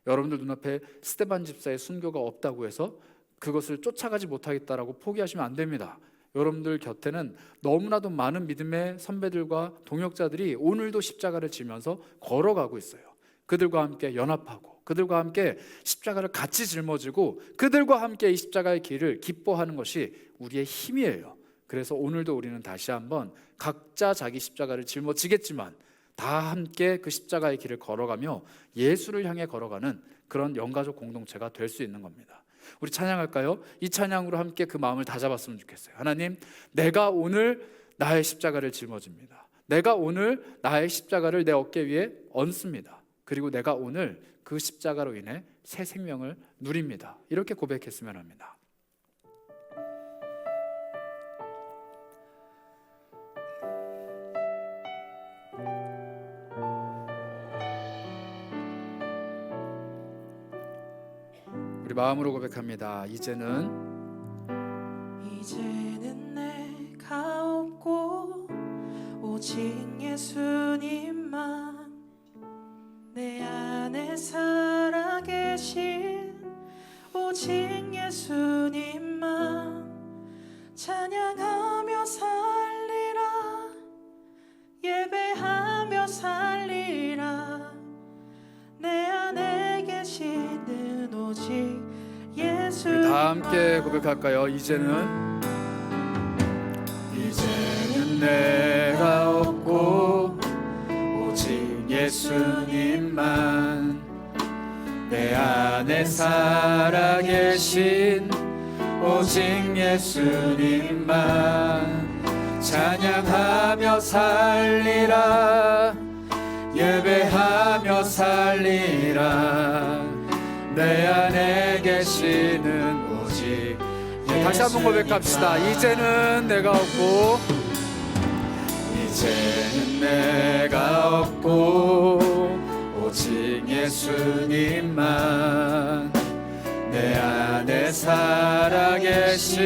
Speaker 1: 여러분들 눈앞에 스데반 집사의 순교가 없다고 해서 그것을 쫓아가지 못하겠다라고 포기하시면 안 됩니다. 여러분들 곁에는 너무나도 많은 믿음의 선배들과 동역자들이 오늘도 십자가를 지면서 걸어가고 있어요. 그들과 함께 연합하고 그들과 함께 십자가를 같이 짊어지고 그들과 함께 이 십자가의 길을 기뻐하는 것이 우리의 힘이에요. 그래서 오늘도 우리는 다시 한번 각자 자기 십자가를 짊어지겠지만 다 함께 그 십자가의 길을 걸어가며 예수를 향해 걸어가는 그런 영가족 공동체가 될 수 있는 겁니다. 우리 찬양할까요? 이 찬양으로 함께 그 마음을 다잡았으면 좋겠어요. 하나님, 내가 오늘 나의 십자가를 짊어집니다. 내가 오늘 나의 십자가를 내 어깨 위에 얹습니다. 그리고 내가 오늘 그 십자가로 인해 새 생명을 누립니다. 이렇게 고백했으면 합니다. 우리 마음으로 고백합니다. 이제는
Speaker 2: 내가 없고 오직 예수님만 내 안에 살아계신 오직 예수님만 찬양하며 살리라 예배하며 살리라 내 안에 계시는 오직 예수.
Speaker 1: 우리 다 함께 고백할까요? 이제는 내가 없고 오직 예수님만 내 안에 살아계신 오직 예수님만 찬양하며 살리라 예배하며 살리라 내 안에 계시는 오직 예수님만. 다시 한번 고백합시다. 이제는 내가 없고 이제는 내가 없고 오직 예수님만 내 안에 살아계신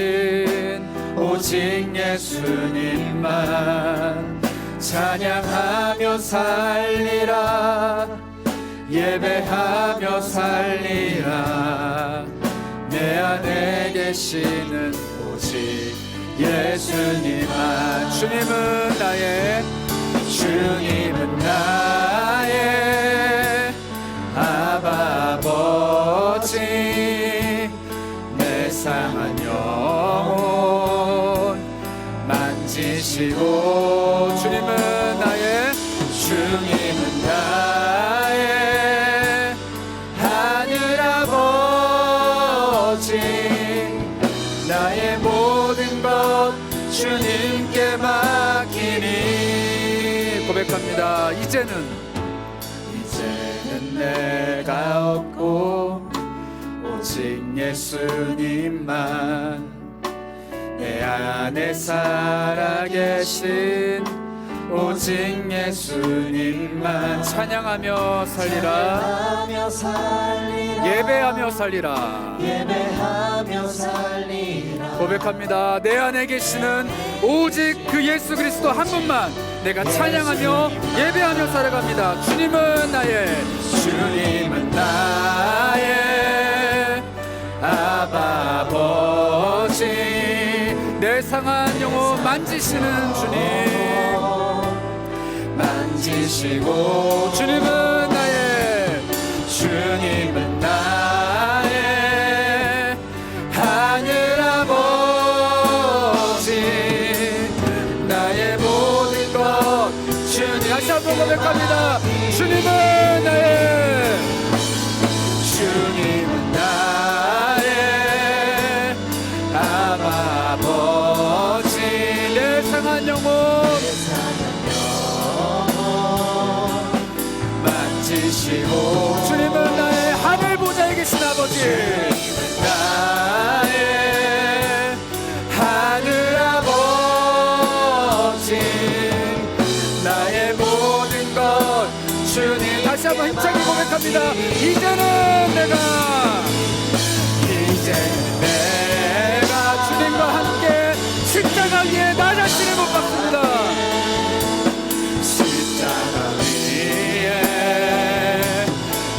Speaker 1: 오직 예수님만 찬양하며 살리라 예배하며 살리라 내 안에 계시는 오직 예수님만. 주님은 나의 아바 아버지 내 상한 영혼 만지시고 주님은 나의 하늘아버지 나의 모든 것 주님께 맡기니 고백합니다. 이제는 내가 없고 오직 예수님만 내 안에 살아계신 오직 예수님만 찬양하며 살리라 예배하며 살리라 고백합니다. 내 안에 계시는 오직 그 예수 그리스도 한 분만 내가 찬양하며 예배하며 살아갑니다. 주님은 나의 아바 아버지 내 상한 영혼 만지시는 주님 만지시고 주님은 나의 하늘아버지 나의 모든 것 주님. 다시 한번 고백합니다. 주님은 나의 아버지 내 상한 상한 영혼 만지시고 주님은 나의 하늘 보좌에 계신 아버지 나의 하늘 아버지 나의 모든 것 주님 다시 한번 힘차게 고백합니다. 이제는 내가 주님과 함께 십자가 위에 나 자신을 못 박습니다. 십자가 위에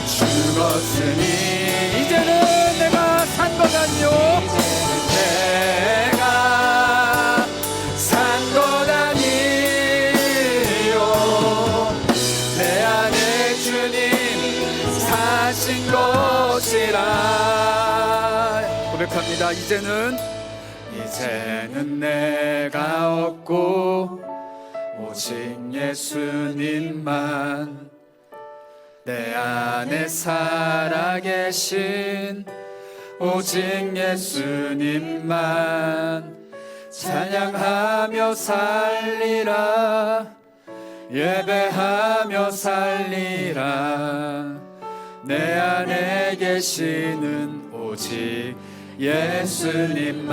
Speaker 1: 죽었으니 이제는 내가 산 것 아니요 내가 산 것 아니요 내 안에 주님 사신 것이라 고백합니다. 이제는 내가 없고 오직 예수님만 내 안에 살아계신 오직 예수님만 찬양하며 살리라 예배하며 살리라 내 안에 계시는 오직 예수님만.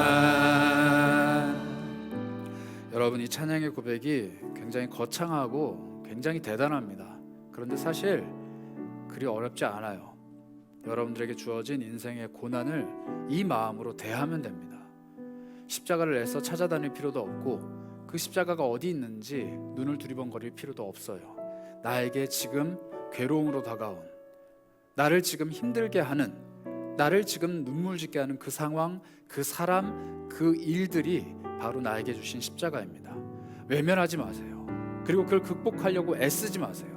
Speaker 1: 여러분, 이 찬양의 고백이 굉장히 거창하고 굉장히 대단합니다. 그런데 사실 그리 어렵지 않아요. 여러분들에게 주어진 인생의 고난을 이 마음으로 대하면 됩니다. 십자가를 애써 찾아다닐 필요도 없고 그 십자가가 어디 있는지 눈을 두리번거릴 필요도 없어요. 나에게 지금 괴로움으로 다가온, 나를 지금 힘들게 하는, 나를 지금 눈물 짓게 하는 그 상황, 그 사람, 그 일들이 바로 나에게 주신 십자가입니다. 외면하지 마세요. 그리고 그걸 극복하려고 애쓰지 마세요.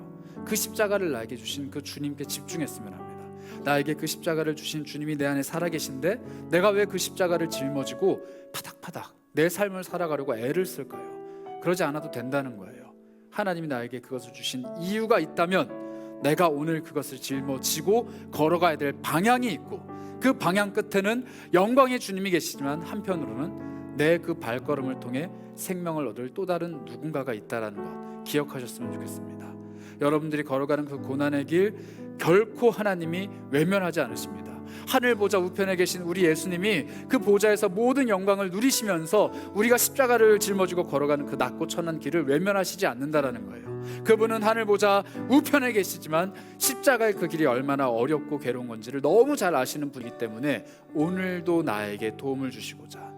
Speaker 1: 그 십자가를 나에게 주신 그 주님께 집중했으면 합니다. 나에게 그 십자가를 주신 주님이 내 안에 살아계신데 내가 왜 그 십자가를 짊어지고 파닥파닥 내 삶을 살아가려고 애를 쓸까요? 그러지 않아도 된다는 거예요. 하나님이 나에게 그것을 주신 이유가 있다면 내가 오늘 그것을 짊어지고 걸어가야 될 방향이 있고 그 방향 끝에는 영광의 주님이 계시지만 한편으로는 내 그 발걸음을 통해 생명을 얻을 또 다른 누군가가 있다는 것 기억하셨으면 좋겠습니다. 여러분들이 걸어가는 그 고난의 길 결코 하나님이 외면하지 않으십니다. 하늘 보좌 우편에 계신 우리 예수님이 그 보좌에서 모든 영광을 누리시면서 우리가 십자가를 짊어지고 걸어가는 그 낮고 천한 길을 외면하시지 않는다라는 거예요. 그분은 하늘 보좌 우편에 계시지만 십자가의 그 길이 얼마나 어렵고 괴로운 건지를 너무 잘 아시는 분이기 때문에 오늘도 나에게 도움을 주시고자,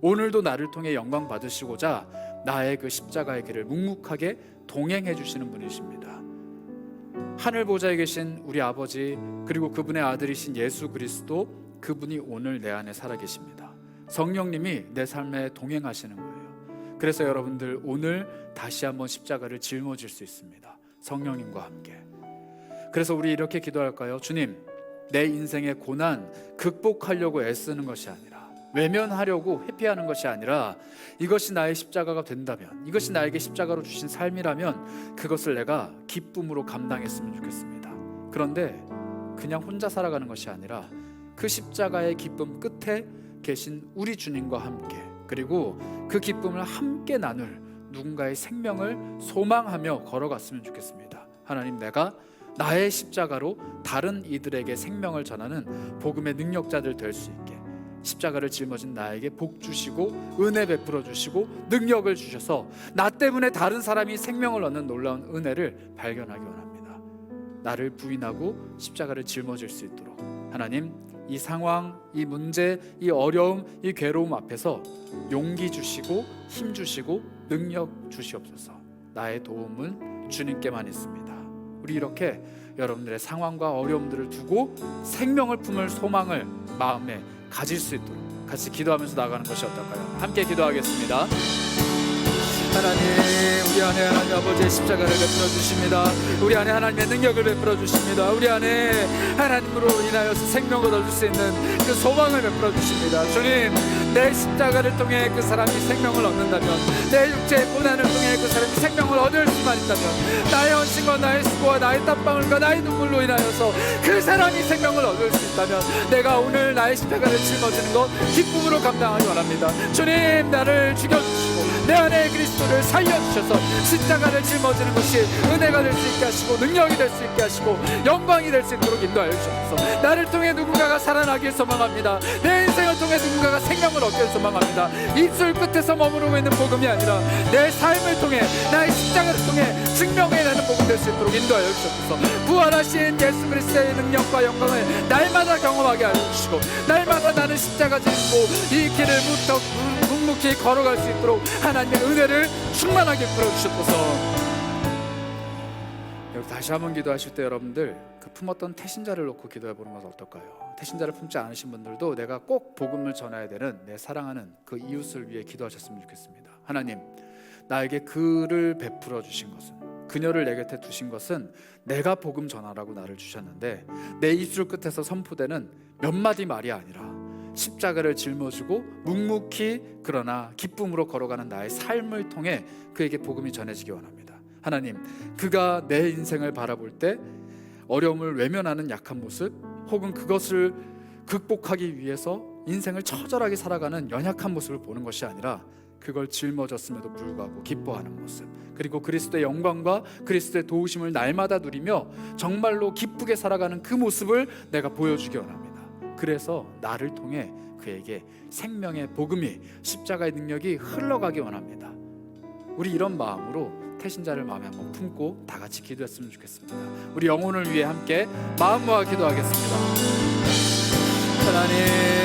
Speaker 1: 오늘도 나를 통해 영광 받으시고자 나의 그 십자가의 길을 묵묵하게 동행해 주시는 분이십니다. 하늘 보좌에 계신 우리 아버지, 그리고 그분의 아들이신 예수 그리스도, 그분이 오늘 내 안에 살아계십니다. 성령님이 내 삶에 동행하시는 거예요. 그래서 여러분들 오늘 다시 한번 십자가를 짊어질 수 있습니다. 성령님과 함께. 그래서 우리 이렇게 기도할까요? 주님, 내 인생의 고난 극복하려고 애쓰는 것이 아니라, 외면하려고 회피하는 것이 아니라, 이것이 나의 십자가가 된다면, 이것이 나에게 십자가로 주신 삶이라면 그것을 내가 기쁨으로 감당했으면 좋겠습니다. 그런데 그냥 혼자 살아가는 것이 아니라 그 십자가의 기쁨 끝에 계신 우리 주님과 함께, 그리고 그 기쁨을 함께 나눌 누군가의 생명을 소망하며 걸어갔으면 좋겠습니다. 하나님, 내가 나의 십자가로 다른 이들에게 생명을 전하는 복음의 능력자들 될 수 있게 십자가를 짊어진 나에게 복 주시고 은혜 베풀어 주시고 능력을 주셔서 나 때문에 다른 사람이 생명을 얻는 놀라운 은혜를 발견하기 원합니다. 나를 부인하고 십자가를 짊어질 수 있도록 하나님, 이 상황, 이 문제, 이 어려움, 이 괴로움 앞에서 용기 주시고 힘 주시고 능력 주시옵소서. 나의 도움은 주님께만 있습니다. 우리 이렇게 여러분들의 상황과 어려움들을 두고 생명을 품을 소망을 마음에 가질 수 있도록 같이 기도하면서 나가는 것이 어떨까요? 함께 기도하겠습니다. 하나님, 우리 안에 하나님 아버지의 십자가를 베풀어 주십니다. 우리 안에 하나님의 능력을 베풀어 주십니다. 우리 안에 하나님으로 인하여서 생명을 얻을 수 있는 그 소망을 베풀어 주십니다. 주님, 내 십자가를 통해 그 사람이 생명을 얻는다면, 내 육체의 고난을 통해 그 사람이 생명을 얻을 수만 있다면, 나의 헌신과 나의 수고와 나의 땀방울과 나의 눈물로 인하여서 그 사람이 생명을 얻을 수 있다면 내가 오늘 나의 십자가를 짊어지는 것 기쁨으로 감당하기 원합니다. 주님, 나를 죽여주시고 내 안에 그리스도를 살려주셔서 십자가를 짊어지는 것이 은혜가 될 수 있게 하시고 능력이 될 수 있게 하시고 영광이 될 수 있도록 인도하여 주셔서 나를 통해 누군가가 살아나길 소망합니다. 내 인생을 통해 누군가가 생명을 얻길 소망합니다. 입술 끝에서 머무르고 있는 복음이 아니라 내 삶을 통해 나의 십자가를 통해 증명해내는 복음 될 수 있도록 인도하여 주셔서 부활하신 예수 그리스도의 능력과 영광을 날마다 경험하게 하여 주시고 날마다 나는 십자가 짚고 이 길을 묵묵히 걸어갈 수 있도록 하나님의 은혜를 충만하게 풀어주셨소서. 여러분 다시 한번 기도하실 때 여러분들 그 품었던 태신자를 놓고 기도해 보는 것은 어떨까요? 태신자를 품지 않으신 분들도 내가 꼭 복음을 전해야 되는 내 사랑하는 그 이웃을 위해 기도하셨으면 좋겠습니다. 하나님, 나에게 그를 베풀어 주신 것은, 그녀를 내 곁에 두신 것은 내가 복음 전하라고 나를 주셨는데 내 입술 끝에서 선포되는 몇 마디 말이 아니라 십자가를 짊어지고 묵묵히 그러나 기쁨으로 걸어가는 나의 삶을 통해 그에게 복음이 전해지기 원합니다. 하나님, 그가 내 인생을 바라볼 때 어려움을 외면하는 약한 모습 혹은 그것을 극복하기 위해서 인생을 처절하게 살아가는 연약한 모습을 보는 것이 아니라 그걸 짊어졌음에도 불구하고 기뻐하는 모습, 그리고 그리스도의 영광과 그리스도의 도우심을 날마다 누리며 정말로 기쁘게 살아가는 그 모습을 내가 보여주기 원합니다. 그래서 나를 통해 그에게 생명의 복음이, 십자가의 능력이 흘러가기 원합니다. 우리 이런 마음으로 태신자를 마음에 한번 품고 다 같이 기도했으면 좋겠습니다. 우리 영혼을 위해 함께 마음 모아 기도하겠습니다. 하나님,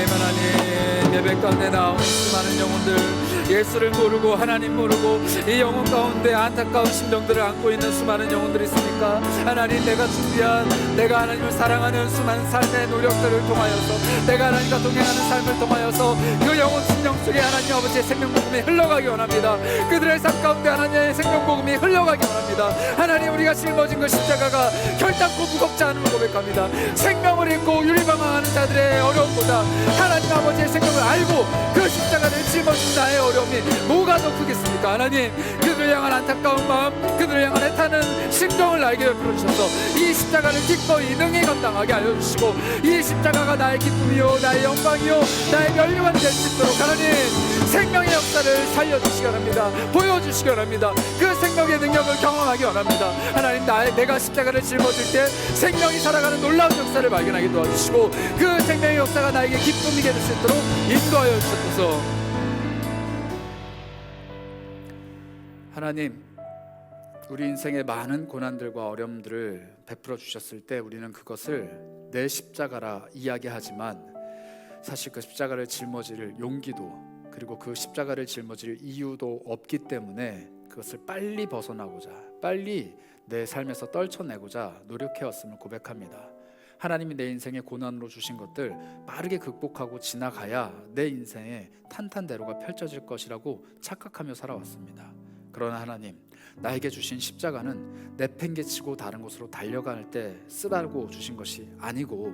Speaker 1: 예배 가운데 나온 수많은 영혼들, 예수를 모르고 하나님 모르고 이 영혼 가운데 안타까운 심정들을 안고 있는 수많은 영혼들이 있으니까 하나님, 내가 준비한, 내가 하나님을 사랑하는 수많은 삶의 노력들을 통하여서, 내가 하나님과 동행하는 삶을 통하여서 그 영혼 심령 속에 하나님 아버지의 생명복음이 흘러가기 원합니다. 그들의 삶 가운데 하나님의 생명복음이 흘러가기 원합니다. 하나님, 우리가 짊어진 그 십자가가 결단코 무겁지 않음을 고백합니다. 생명을 잃고 유리방황하는 자들의 어려움보다 하나님 아버지의 생명을 알고 그 십자가를 짊어진 나의 어려움이 뭐가 더 크겠습니까? 하나님, 그들을 향한 안타까운 마음, 그들을 향한 애타는 심정을 나에게 베풀어 주셔서 이 십자가를 기꺼이 능히 감당하게 하여 주시고 이 십자가가 나의 기쁨이요 나의 영광이요 나의 멸류관이 될 수 있도록 하나님 생명의 역사를 살려주시기 원합니다. 보여주시기 원합니다. 그 생명의 능력을 경험하기 원합니다. 하나님, 내가 십자가를 짊어질 때 생명이 살아가는 놀라운 역사를 발견하게 도와주시고 그 생명의 역사가 나에게 기쁨이게 될 수 있도록 인도하여 주옵소서. 하나님, 우리 인생의 많은 고난들과 어려움들을 베풀어 주셨을 때 우리는 그것을 내 십자가라 이야기하지만 사실 그 십자가를 짊어질 용기도, 그리고 그 십자가를 짊어질 이유도 없기 때문에 그것을 빨리 벗어나고자, 빨리 내 삶에서 떨쳐내고자 노력해왔음을 고백합니다. 하나님이 내 인생의 고난으로 주신 것들 빠르게 극복하고 지나가야 내 인생의 탄탄대로가 펼쳐질 것이라고 착각하며 살아왔습니다. 그러나 하나님, 나에게 주신 십자가는 내팽개치고 다른 곳으로 달려갈 때 쓰라고 주신 것이 아니고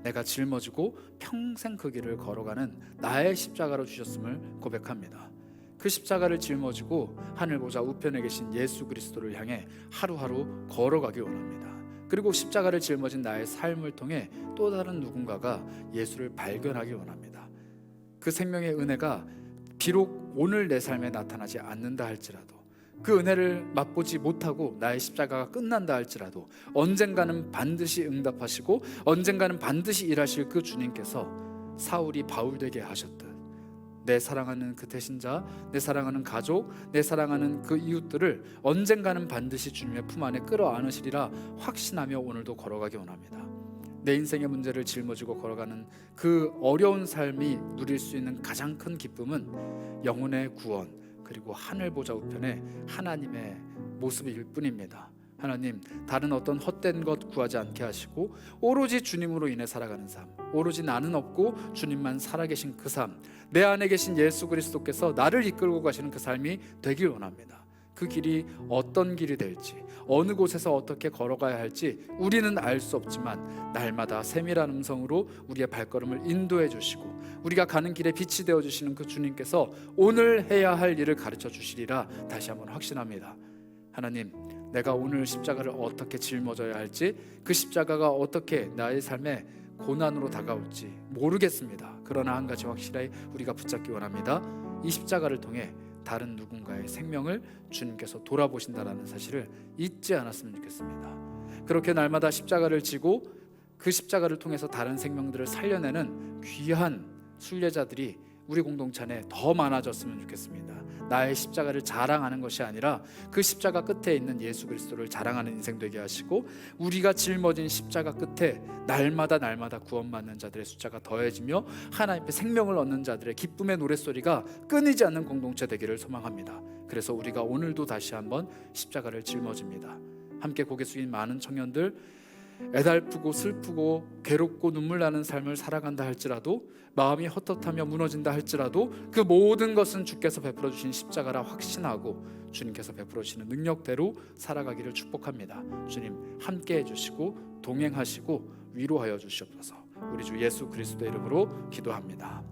Speaker 1: 내가 짊어지고 평생 그 길을 걸어가는 나의 십자가로 주셨음을 고백합니다. 그 십자가를 짊어지고 하늘 보좌 우편에 계신 예수 그리스도를 향해 하루하루 걸어가기 원합니다. 그리고 십자가를 짊어진 나의 삶을 통해 또 다른 누군가가 예수를 발견하기 원합니다. 그 생명의 은혜가 비록 오늘 내 삶에 나타나지 않는다 할지라도, 그 은혜를 맛보지 못하고 나의 십자가가 끝난다 할지라도 언젠가는 반드시 응답하시고 언젠가는 반드시 일하실 그 주님께서 사울이 바울 되게 하셨듯 내 사랑하는 그 대신자, 내 사랑하는 가족, 내 사랑하는 그 이웃들을 언젠가는 반드시 주님의 품 안에 끌어안으시리라 확신하며 오늘도 걸어가기 원합니다. 내 인생의 문제를 짊어지고 걸어가는 그 어려운 삶이 누릴 수 있는 가장 큰 기쁨은 영혼의 구원, 그리고 하늘 보좌 우편에 하나님의 모습일 뿐입니다. 하나님, 다른 어떤 헛된 것 구하지 않게 하시고 오로지 주님으로 인해 살아가는 삶, 오로지 나는 없고 주님만 살아계신 그 삶, 내 안에 계신 예수 그리스도께서 나를 이끌고 가시는 그 삶이 되길 원합니다. 그 길이 어떤 길이 될지, 어느 곳에서 어떻게 걸어가야 할지 우리는 알 수 없지만 날마다 세밀한 음성으로 우리의 발걸음을 인도해 주시고 우리가 가는 길에 빛이 되어 주시는 그 주님께서 오늘 해야 할 일을 가르쳐 주시리라 다시 한번 확신합니다. 하나님, 내가 오늘 십자가를 어떻게 짊어져야 할지, 그 십자가가 어떻게 나의 삶에 고난으로 다가올지 모르겠습니다. 그러나 한 가지 확실히 우리가 붙잡기 원합니다. 이 십자가를 통해 다른 누군가의 생명을 주님께서 돌아보신다라는 사실을 잊지 않았으면 좋겠습니다. 그렇게 날마다 십자가를 지고 그 십자가를 통해서 다른 생명들을 살려내는 귀한 순례자들이 우리 공동체 안에 더 많아졌으면 좋겠습니다. 나의 십자가를 자랑하는 것이 아니라 그 십자가 끝에 있는 예수 그리스도를 자랑하는 인생 되게 하시고, 우리가 짊어진 십자가 끝에 날마다 구원받는 자들의 숫자가 더해지며 하나님의 생명을 얻는 자들의 기쁨의 노랫소리가 끊이지 않는 공동체 되기를 소망합니다. 그래서 우리가 오늘도 다시 한번 십자가를 짊어집니다. 함께 고개 숙인 많은 청년들, 애달프고 슬프고 괴롭고 눈물 나는 삶을 살아간다 할지라도, 마음이 헛헛하며 무너진다 할지라도 그 모든 것은 주께서 베풀어 주신 십자가라 확신하고 주님께서 베풀어 주시는 능력대로 살아가기를 축복합니다. 주님 함께 해주시고 동행하시고 위로하여 주시옵소서. 우리 주 예수 그리스도의 이름으로 기도합니다.